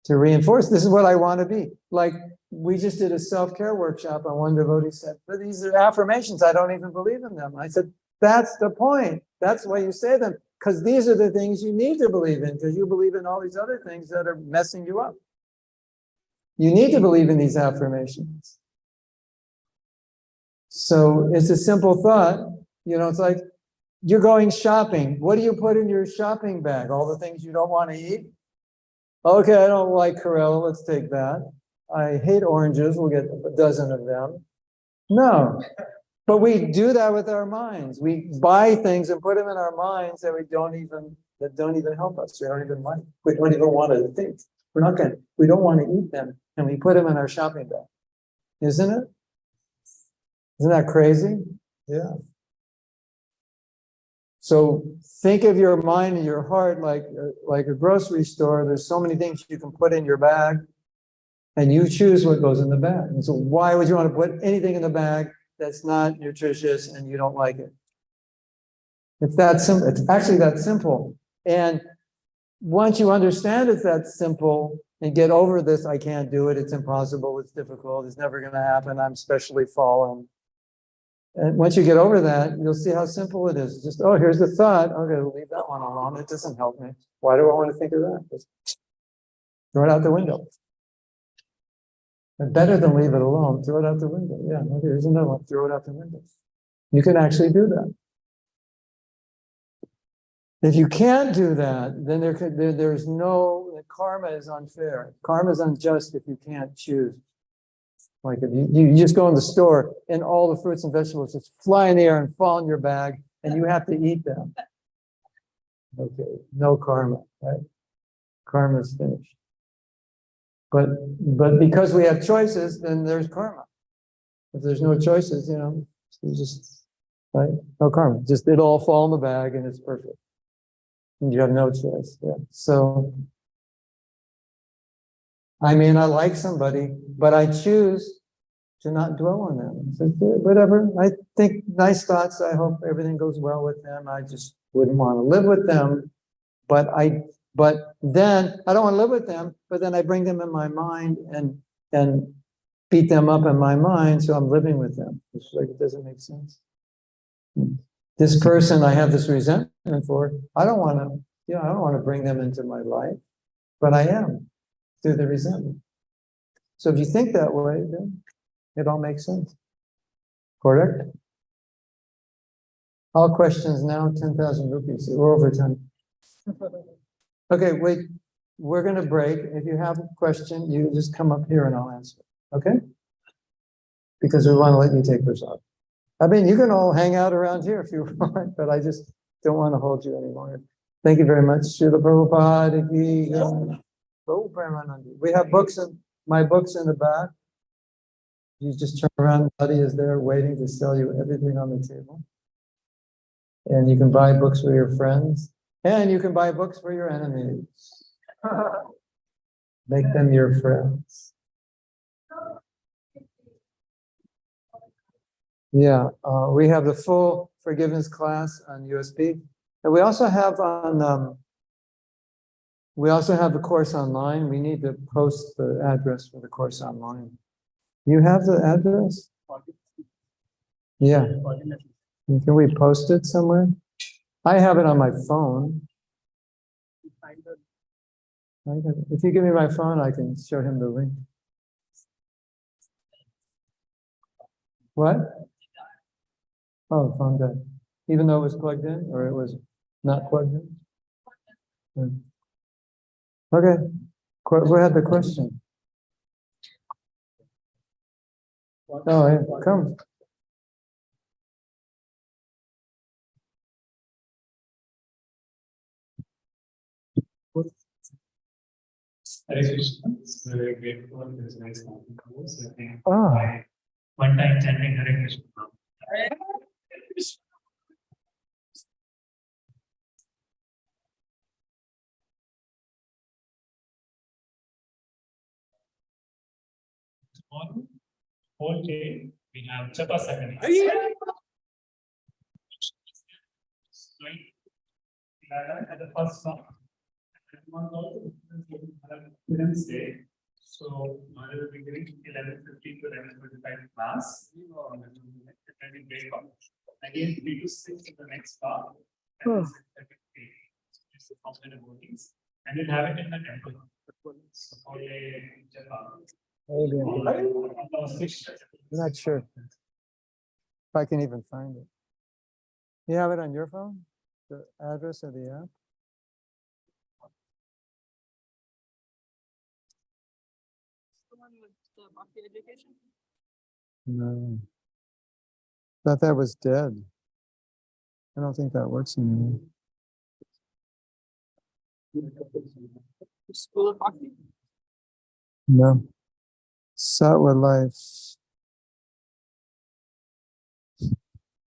to reinforce. This is what I want to be. Like we just did a self-care workshop and one devotee said, but these are affirmations. I don't even believe in them. I said, that's the point. That's why you say them. Because these are the things you need to believe in, because you believe in all these other things that are messing you up. You need to believe in these affirmations. So it's a simple thought. You know, it's like you're going shopping. What do you put in your shopping bag? All the things you don't want to eat? Okay, I don't like Corella. Let's take that. I hate oranges. We'll get a dozen of them. No. But we do that with our minds. We buy things and put them in our minds that don't even help us. We don't even like. We don't even want to think. We don't want to eat them, and we put them in our shopping bag. Isn't it? Isn't that crazy? Yeah. So think of your mind and your heart like a grocery store. There's so many things you can put in your bag, and you choose what goes in the bag. And so why would you want to put anything in the bag that's not nutritious and you don't like it? It's that simple. It's actually that simple. And once you understand it's that simple and get over this, I can't do it, it's impossible, it's difficult, it's never going to happen, I'm specially fallen. And once you get over that, you'll see how simple it is. Just, oh, here's the thought. Okay, we'll leave that one alone. It doesn't help me. Why do I want to think of that? Just throw it out the window. And better than leave it alone, throw it out the window. Yeah, okay, here's another one. Throw it out the window. You can actually do that. If you can't do that, then there's no, karma is unfair. Karma is unjust if you can't choose. Like if you just go in the store and all the fruits and vegetables just fly in the air and fall in your bag and you have to eat them. Okay, no karma, right? Karma is finished. But because we have choices, then there's karma. If there's no choices, you know, you just, right? No karma. Just it'll all fall in the bag and it's perfect. And you have no choice. Yeah. So I mean, I like somebody, but I choose to not dwell on them. So, whatever. I think nice thoughts. I hope everything goes well with them. I just wouldn't want to live with them. But then I don't want to live with them. But then I bring them in my mind and beat them up in my mind. So I'm living with them. It's like it doesn't make sense. This person I have this resentment for. I don't want to bring them into my life, but I am through the resentment. So if you think that way, then it all makes sense. Correct? All questions now, 10,000 rupees. We're over time. Okay, wait. We're going to break. If you have a question, you just come up here and I'll answer. Okay? because we want to let you take prasad. I mean, you can all hang out around here if you want, but I just don't want to hold you any longer. Thank you very much. Srila Prabhupada ki jai. Prabhupada. We have books in my books in the back. You just turn around, Buddy is there waiting to sell you everything on the table. And you can buy books for your friends, and you can buy books for your enemies. Make them your friends. Yeah, we have the full forgiveness class on USB, and we also have on. We also have the course online. We need to post the address for the course online. You have the address? Yeah. Can we post it somewhere? I have it on my phone. If you give me my phone, I can show him the link. What? Oh, phone died. Even though it was plugged in, or it was not plugged in? Okay. Go ahead, the question. Oh, yeah, come. Hare Krishna, it's very grateful. It's nice talking to you. So I think Oh. one time chanting Hare Krishna. Tomorrow, whole day, we have Japa Sakani. At the first song. Children's Day. So, I will be giving 11:50 to 11:45 class. Attending breakout. Again, 3 to 6 in the next class. And 6:30. It's the completed workings. And we'll have it in the temple. So, for a Japa. I'm not sure if I can even find it. You have it on your phone? The address of the app? The one with the Bhakti education? No. Thought that was dead. I don't think that works anymore. School of Bhakti? No. Satwa Life.